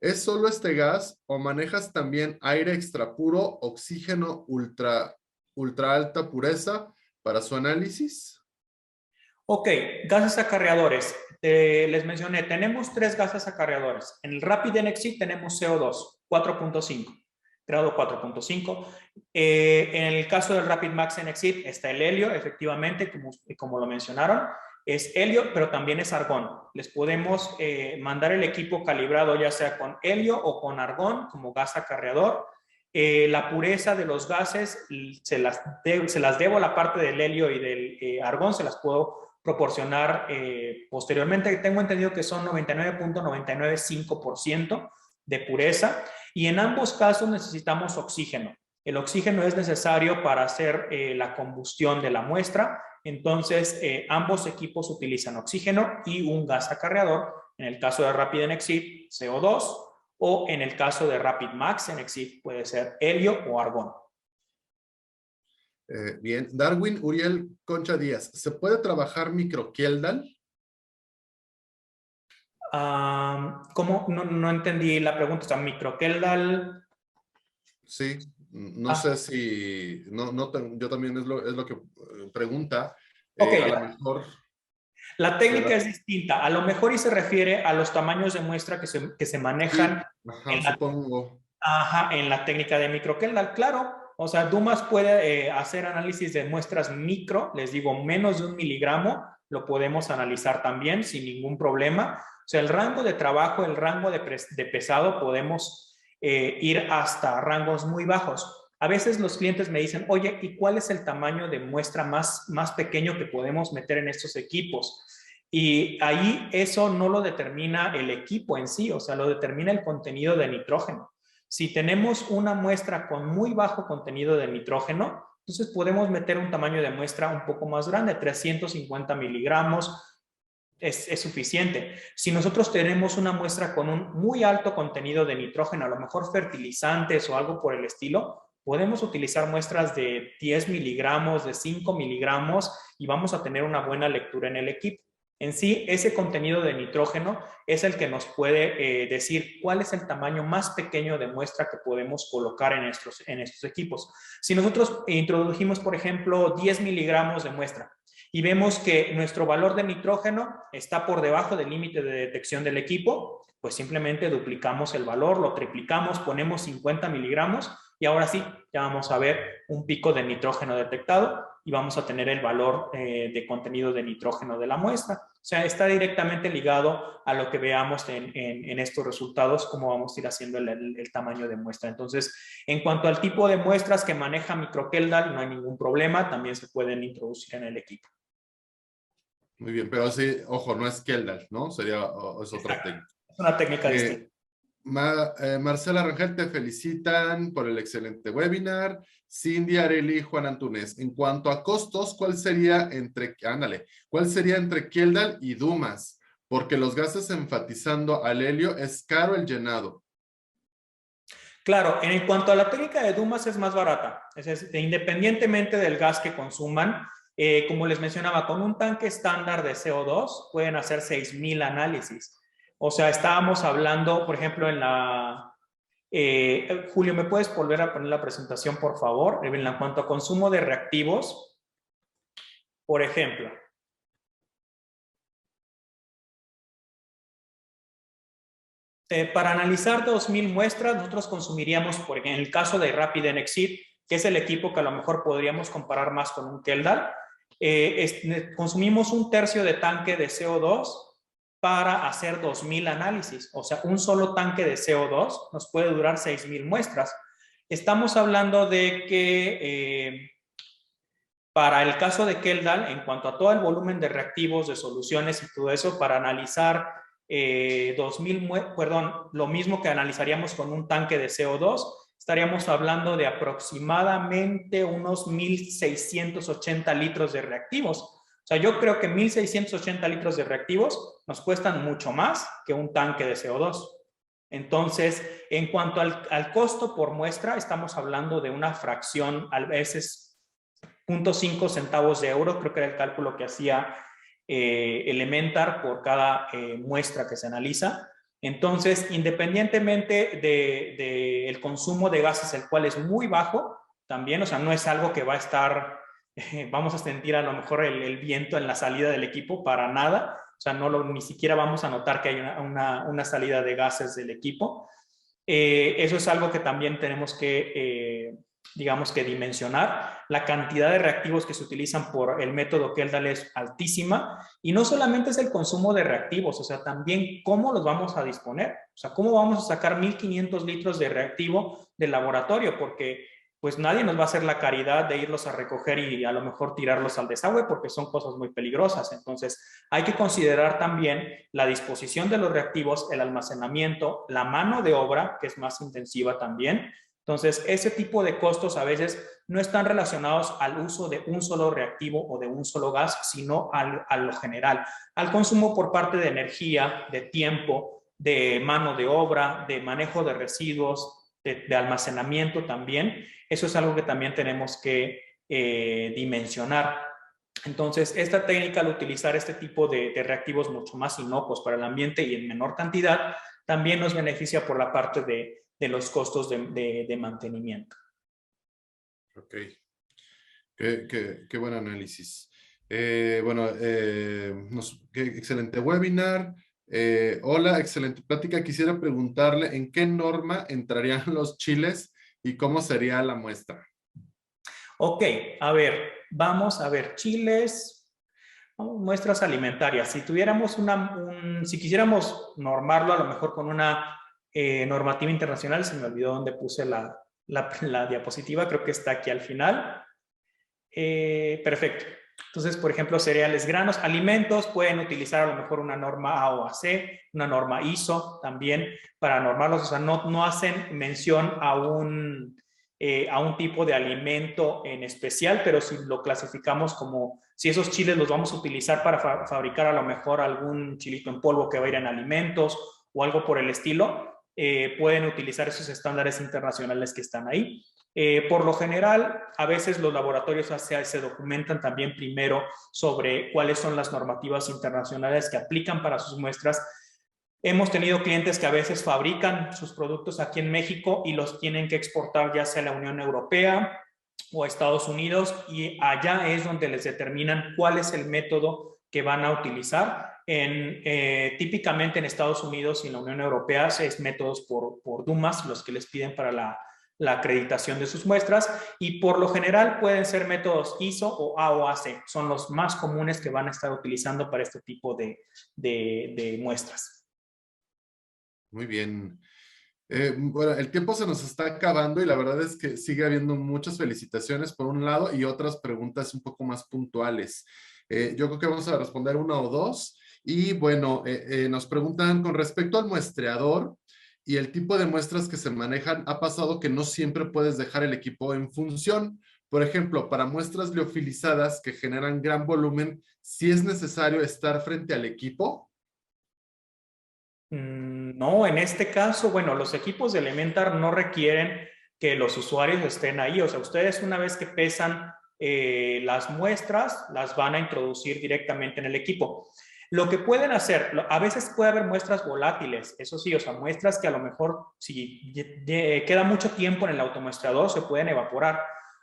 ¿Es solo este gas o manejas también aire extrapuro, oxígeno ultra alta pureza para su análisis? Ok, gases acarreadores. Les mencioné, tenemos 3 gases acarreadores. En el Rapid NXT tenemos CO2, 4.5, grado 4.5. En el caso del Rapid Max NXT está el helio, efectivamente, como lo mencionaron. Es helio, pero también es argón. Les podemos mandar el equipo calibrado ya sea con helio o con argón como gas acarreador. La pureza de los gases se las debo a la parte del helio y del argón, se las puedo proporcionar posteriormente. Tengo entendido que son 99.995% de pureza y en ambos casos necesitamos oxígeno. El oxígeno es necesario para hacer la combustión de la muestra, entonces ambos equipos utilizan oxígeno y un gas acarreador, en el caso de Rapid NXT, CO2, o en el caso de Rapid Max NXT puede ser helio o argón. Bien, Darwin Uriel Concha Díaz, ¿se puede trabajar microkeldal? ¿Cómo? No entendí la pregunta. O sea, microkeldal. Sí, no sé si, yo también es lo que pregunta. Ok, A lo mejor. la técnica es distinta. A lo mejor y se refiere a los tamaños de muestra que se manejan Sí, ajá, supongo. en la técnica de microkeldal. Claro, o sea, Dumas puede hacer análisis de muestras micro, les digo, menos de 1 miligramo, lo podemos analizar también sin ningún problema. O sea, el rango de trabajo, el rango de pesado, podemos ir hasta rangos muy bajos. A veces los clientes me dicen, oye, ¿y cuál es el tamaño de muestra más pequeño que podemos meter en estos equipos? Y ahí eso no lo determina el equipo en sí, o sea, lo determina el contenido de nitrógeno. Si tenemos una muestra con muy bajo contenido de nitrógeno, entonces podemos meter un tamaño de muestra un poco más grande, 350 miligramos, es suficiente. Si nosotros tenemos una muestra con un muy alto contenido de nitrógeno, a lo mejor fertilizantes o algo por el estilo, podemos utilizar muestras de 10 miligramos, de 5 miligramos y vamos a tener una buena lectura en el equipo. En sí, ese contenido de nitrógeno es el que nos puede decir cuál es el tamaño más pequeño de muestra que podemos colocar en estos equipos. Si nosotros introdujimos, por ejemplo, 10 miligramos de muestra y vemos que nuestro valor de nitrógeno está por debajo del límite de detección del equipo, pues simplemente duplicamos el valor, lo triplicamos, ponemos 50 miligramos y ahora sí, ya vamos a ver un pico de nitrógeno detectado y vamos a tener el valor de contenido de nitrógeno de la muestra. O sea, está directamente ligado a lo que veamos en estos resultados, cómo vamos a ir haciendo el tamaño de muestra. Entonces, en cuanto al tipo de muestras que maneja microkeldal, no hay ningún problema, también se pueden introducir en el equipo. Muy bien, pero sí, ojo, no es Keldal, ¿no? Es otra técnica. Es una técnica distinta. Marcela Rangel, te felicitan por el excelente webinar. Cindy Areli, Juan Antúnez. En cuanto a costos, ¿cuál sería entre Keldal y Dumas? Porque los gases enfatizando al helio es caro el llenado. Claro, en cuanto a la técnica de Dumas es más barata. Independientemente del gas que consuman, como les mencionaba, con un tanque estándar de CO2 pueden hacer 6,000 análisis. O sea, estábamos hablando, por ejemplo, en la... Julio, ¿me puedes volver a poner la presentación, por favor? En cuanto a consumo de reactivos, por ejemplo. Para analizar 2000 muestras, nosotros consumiríamos, por en el caso de Rapid NXT, que es el equipo que a lo mejor podríamos comparar más con un Keldal, consumimos un tercio de tanque de CO2 para hacer 2000 análisis. O sea, un solo tanque de CO2 nos puede durar 6000 muestras. Estamos hablando de que para el caso de Keldal, en cuanto a todo el volumen de reactivos, de soluciones y todo eso, para analizar 2000, lo mismo que analizaríamos con un tanque de CO2, estaríamos hablando de aproximadamente unos 1680 litros de reactivos. O sea, yo creo que 1680 litros de reactivos nos cuestan mucho más que un tanque de CO2. Entonces, en cuanto al costo por muestra, estamos hablando de una fracción, a veces 0.5 centavos de euro, creo que era el cálculo que hacía Elementar por cada muestra que se analiza. Entonces, independientemente del consumo de gases, el cual es muy bajo, también, o sea, no es algo que va a estar, vamos a sentir a lo mejor el viento en la salida del equipo, para nada. O sea, ni siquiera vamos a notar que hay una salida de gases del equipo. Eso es algo que también tenemos que, digamos que dimensionar. La cantidad de reactivos que se utilizan por el método Keldal es altísima, y no solamente es el consumo de reactivos, o sea, también cómo los vamos a disponer. O sea, cómo vamos a sacar 1500 litros de reactivo del laboratorio, porque pues nadie nos va a hacer la caridad de irlos a recoger y a lo mejor tirarlos al desagüe, porque son cosas muy peligrosas. Entonces, hay que considerar también la disposición de los reactivos, el almacenamiento, la mano de obra, que es más intensiva también. Entonces, ese tipo de costos a veces no están relacionados al uso de un solo reactivo o de un solo gas, sino a lo general, al consumo por parte de energía, de tiempo, de mano de obra, de manejo de residuos, de almacenamiento también. Eso es algo que también tenemos que dimensionar. Entonces, esta técnica, al utilizar este tipo de reactivos mucho más inocuos para el ambiente y en menor cantidad, también nos beneficia por la parte de los costos de mantenimiento. Ok, qué buen análisis. Qué excelente webinar. Hola, excelente plática. Quisiera preguntarle en qué norma entrarían los chiles y cómo sería la muestra. Ok, a ver, vamos a ver, chiles, muestras alimentarias. Si tuviéramos si quisiéramos normarlo a lo mejor con una normativa internacional, se me olvidó dónde puse la diapositiva, creo que está aquí al final. Perfecto. Entonces, por ejemplo, cereales, granos, alimentos, pueden utilizar a lo mejor una norma A o AC, una norma ISO también para normarlos. O sea, no hacen mención a un tipo de alimento en especial, pero si lo clasificamos como, si esos chiles los vamos a utilizar para fabricar a lo mejor algún chilito en polvo que va a ir en alimentos o algo por el estilo, pueden utilizar esos estándares internacionales que están ahí. Por lo general, a veces los laboratorios se documentan también primero sobre cuáles son las normativas internacionales que aplican para sus muestras. Hemos tenido clientes que a veces fabrican sus productos aquí en México y los tienen que exportar ya sea a la Unión Europea o a Estados Unidos, y allá es donde les determinan cuál es el método que van a utilizar. Típicamente en Estados Unidos y en la Unión Europea es métodos por Dumas los que les piden para la acreditación de sus muestras, y por lo general pueden ser métodos ISO o A o AC, son los más comunes que van a estar utilizando para este tipo de muestras. Muy bien. Bueno, el tiempo se nos está acabando y la verdad es que sigue habiendo muchas felicitaciones por un lado y otras preguntas un poco más puntuales. Yo creo que vamos a responder una o dos. Y bueno, nos preguntan con respecto al muestreador y el tipo de muestras que se manejan. Ha pasado que no siempre puedes dejar el equipo en función. Por ejemplo, para muestras liofilizadas que generan gran volumen, ¿sí es necesario estar frente al equipo? No, en este caso, bueno, los equipos de Elementar no requieren que los usuarios estén ahí. O sea, ustedes una vez que pesan las muestras, las van a introducir directamente en el equipo. Lo que pueden hacer, a veces puede haber muestras volátiles, eso sí, o sea, muestras que a lo mejor si queda mucho tiempo en el automuestrador se pueden evaporar.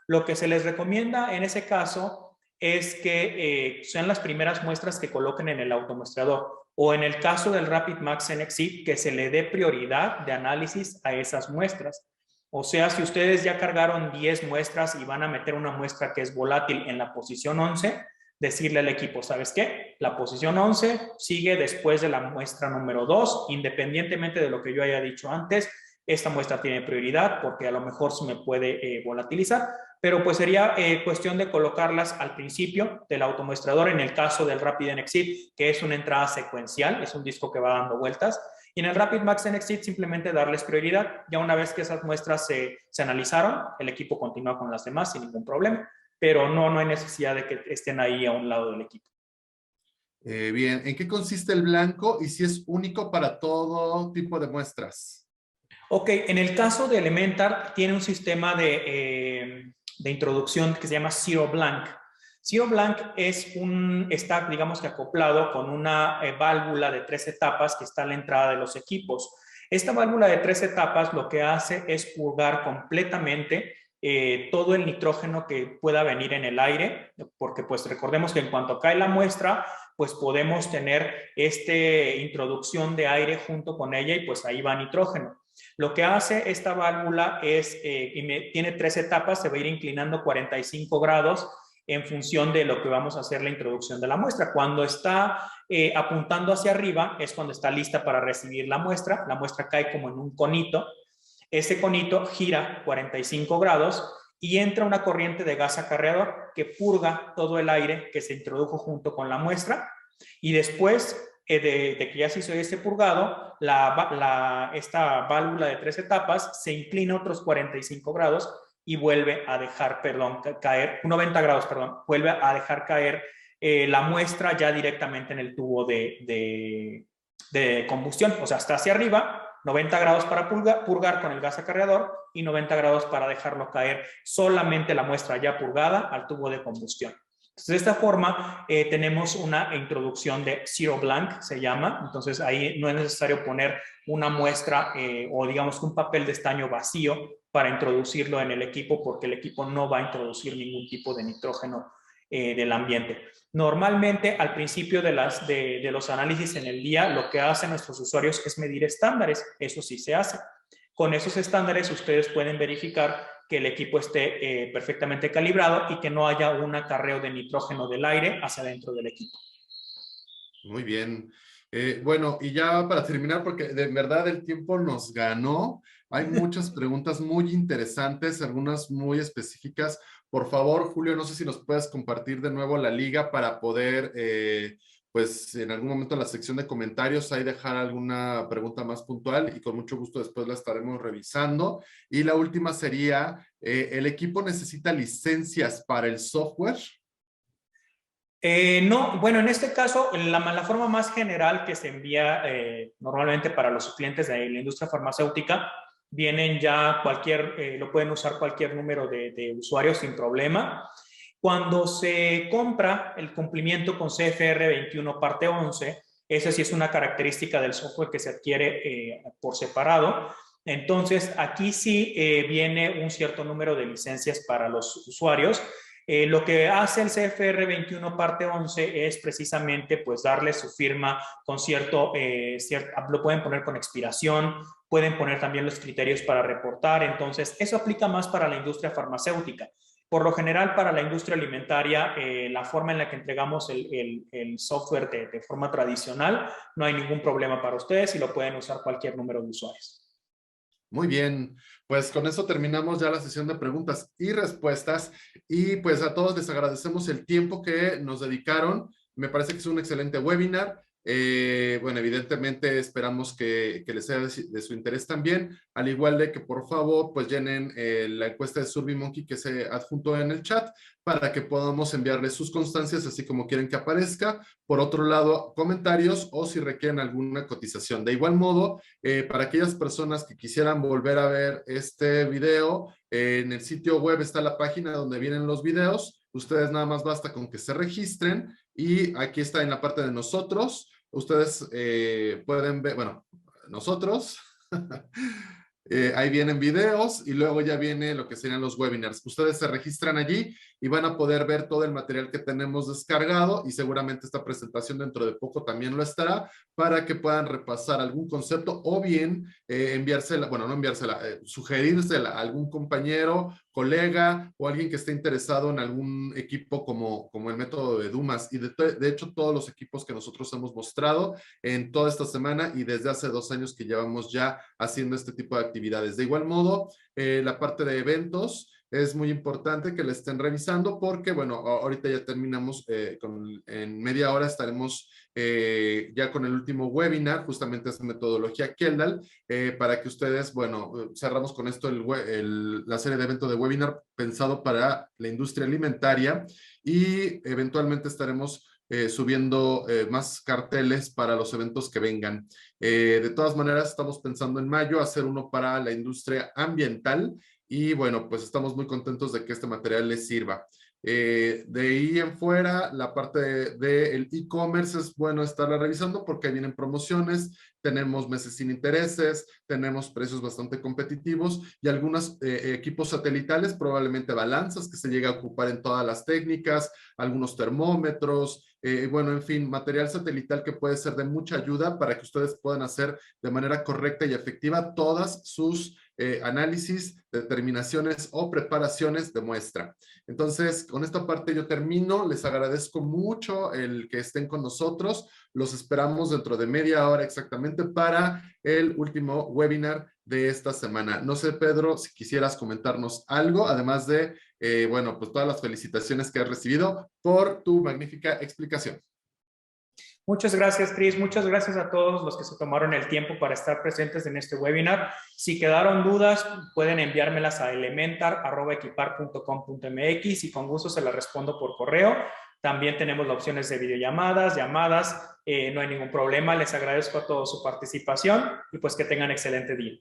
Lo que se les recomienda en ese caso es que sean las primeras muestras que coloquen en el automuestrador, o en el caso del Rapid Max NXT, que se le dé prioridad de análisis a esas muestras. O sea, si ustedes ya cargaron 10 muestras y van a meter una muestra que es volátil en la posición 11, decirle al equipo, ¿sabes qué? La posición 11 sigue después de la muestra número 2, independientemente de lo que yo haya dicho antes, esta muestra tiene prioridad porque a lo mejor se me puede volatilizar, pero pues sería cuestión de colocarlas al principio del automuestrador en el caso del Rapid NXT, que es una entrada secuencial, es un disco que va dando vueltas, y en el Rapid Max NXT simplemente darles prioridad. Ya una vez que esas muestras se analizaron, el equipo continúa con las demás sin ningún problema, pero no hay necesidad de que estén ahí a un lado del equipo. Bien, ¿en qué consiste el blanco y si es único para todo tipo de muestras? Ok, en el caso de Elementar tiene un sistema de introducción que se llama Zero Blank. Zero Blank está, digamos que acoplado con una válvula de 3 etapas que está a la entrada de los equipos. Esta válvula de 3 etapas lo que hace es purgar completamente todo el nitrógeno que pueda venir en el aire, porque pues recordemos que en cuanto cae la muestra, pues podemos tener esta introducción de aire junto con ella y pues ahí va nitrógeno. Lo que hace esta válvula es, tiene 3 etapas, se va a ir inclinando 45 grados en función de lo que vamos a hacer la introducción de la muestra. Cuando está apuntando hacia arriba es cuando está lista para recibir la muestra cae como en un conito, ese conito gira 45 grados y entra una corriente de gas acarreador que purga todo el aire que se introdujo junto con la muestra y después de que ya se hizo este purgado, esta válvula de 3 etapas se inclina otros 45 grados y vuelve a dejar, caer, 90 grados, vuelve a dejar caer la muestra ya directamente en el tubo de combustión, o sea, está hacia arriba, 90 grados para purgar con el gas acarreador y 90 grados para dejarlo caer solamente la muestra ya purgada al tubo de combustión. Entonces, de esta forma tenemos una introducción de Zero Blank, se llama. Entonces, ahí no es necesario poner una muestra o digamos un papel de estaño vacío para introducirlo en el equipo porque el equipo no va a introducir ningún tipo de nitrógeno del ambiente. Normalmente, al principio de los análisis en el día, lo que hacen nuestros usuarios es medir estándares. Eso sí se hace. Con esos estándares, ustedes pueden verificar que el equipo esté perfectamente calibrado y que no haya un acarreo de nitrógeno del aire hacia dentro del equipo. Muy bien. Bueno, y ya para terminar, porque de verdad el tiempo nos ganó, hay muchas preguntas muy interesantes, algunas muy específicas. Por favor, Julio, no sé si nos puedes compartir de nuevo la liga para poder, pues en algún momento en la sección de comentarios ahí dejar alguna pregunta más puntual y con mucho gusto después la estaremos revisando. Y la última sería, ¿el equipo necesita licencias para el software? No, bueno, en este caso, la forma más general que se envía normalmente para los clientes de la industria farmacéutica, vienen ya lo pueden usar cualquier número de usuarios sin problema. Cuando se compra el cumplimiento con CFR 21 parte 11, esa sí es una característica del software que se adquiere por separado. Entonces, aquí sí viene un cierto número de licencias para los usuarios. Lo que hace el CFR 21 parte 11 es precisamente pues darle su firma con lo pueden poner con expiración, pueden poner también los criterios para reportar, entonces eso aplica más para la industria farmacéutica. Por lo general, para la industria alimentaria, la forma en la que entregamos el software de forma tradicional, no hay ningún problema para ustedes y lo pueden usar cualquier número de usuarios. Muy bien, pues con eso terminamos ya la sesión de preguntas y respuestas y pues a todos les agradecemos el tiempo que nos dedicaron. Me parece que es un excelente webinar. Bueno, evidentemente esperamos que les sea de su interés también, al igual de que por favor pues llenen la encuesta de SurveyMonkey que se adjuntó en el chat para que podamos enviarles sus constancias así como quieren que aparezca. Por otro lado, comentarios o si requieren alguna cotización. De igual modo, para aquellas personas que quisieran volver a ver este video, en el sitio web está la página donde vienen los videos. Ustedes nada más basta con que se registren y aquí está en la parte de nosotros. Ustedes pueden ver, bueno, nosotros Ahí vienen videos y luego ya viene lo que serían los webinars. Ustedes se registran allí y van a poder ver todo el material que tenemos descargado y seguramente esta presentación dentro de poco también lo estará para que puedan repasar algún concepto o bien enviársela, bueno, no enviársela, sugerírsela a algún compañero, colega o alguien que esté interesado en algún equipo como el método de Dumas. Y de hecho, todos los equipos que nosotros hemos mostrado en toda esta semana y desde hace 2 años que llevamos ya haciendo este tipo de actividades. De igual modo, la parte de eventos es muy importante que la estén revisando porque, bueno, ahorita ya terminamos, en media hora estaremos ya con el último webinar, justamente es metodología Kendall, para que ustedes, bueno, cerramos con esto la serie de eventos de webinar pensado para la industria alimentaria y eventualmente estaremos subiendo más carteles para los eventos que vengan. De todas maneras, estamos pensando en mayo hacer uno para la industria ambiental y bueno, pues estamos muy contentos de que este material les sirva. De ahí en fuera, la parte del e-commerce es bueno estarla revisando porque vienen promociones, tenemos meses sin intereses, tenemos precios bastante competitivos y algunos equipos satelitales, probablemente balanzas que se llega a ocupar en todas las técnicas, algunos termómetros, bueno, en fin, material satelital que puede ser de mucha ayuda para que ustedes puedan hacer de manera correcta y efectiva todas sus análisis, determinaciones o preparaciones de muestra. Entonces, con esta parte yo termino. Les agradezco mucho el que estén con nosotros. Los esperamos dentro de media hora exactamente para el último webinar de esta semana. No sé, Pedro, si quisieras comentarnos algo, además de, bueno, pues todas las felicitaciones que has recibido por tu magnífica explicación. Muchas gracias, Cris. Muchas gracias a todos los que se tomaron el tiempo para estar presentes en este webinar. Si quedaron dudas, pueden enviármelas a elementar@equipar.com.mx y con gusto se las respondo por correo. También tenemos las opciones de videollamadas, llamadas. No hay ningún problema. Les agradezco a todos su participación y pues que tengan excelente día.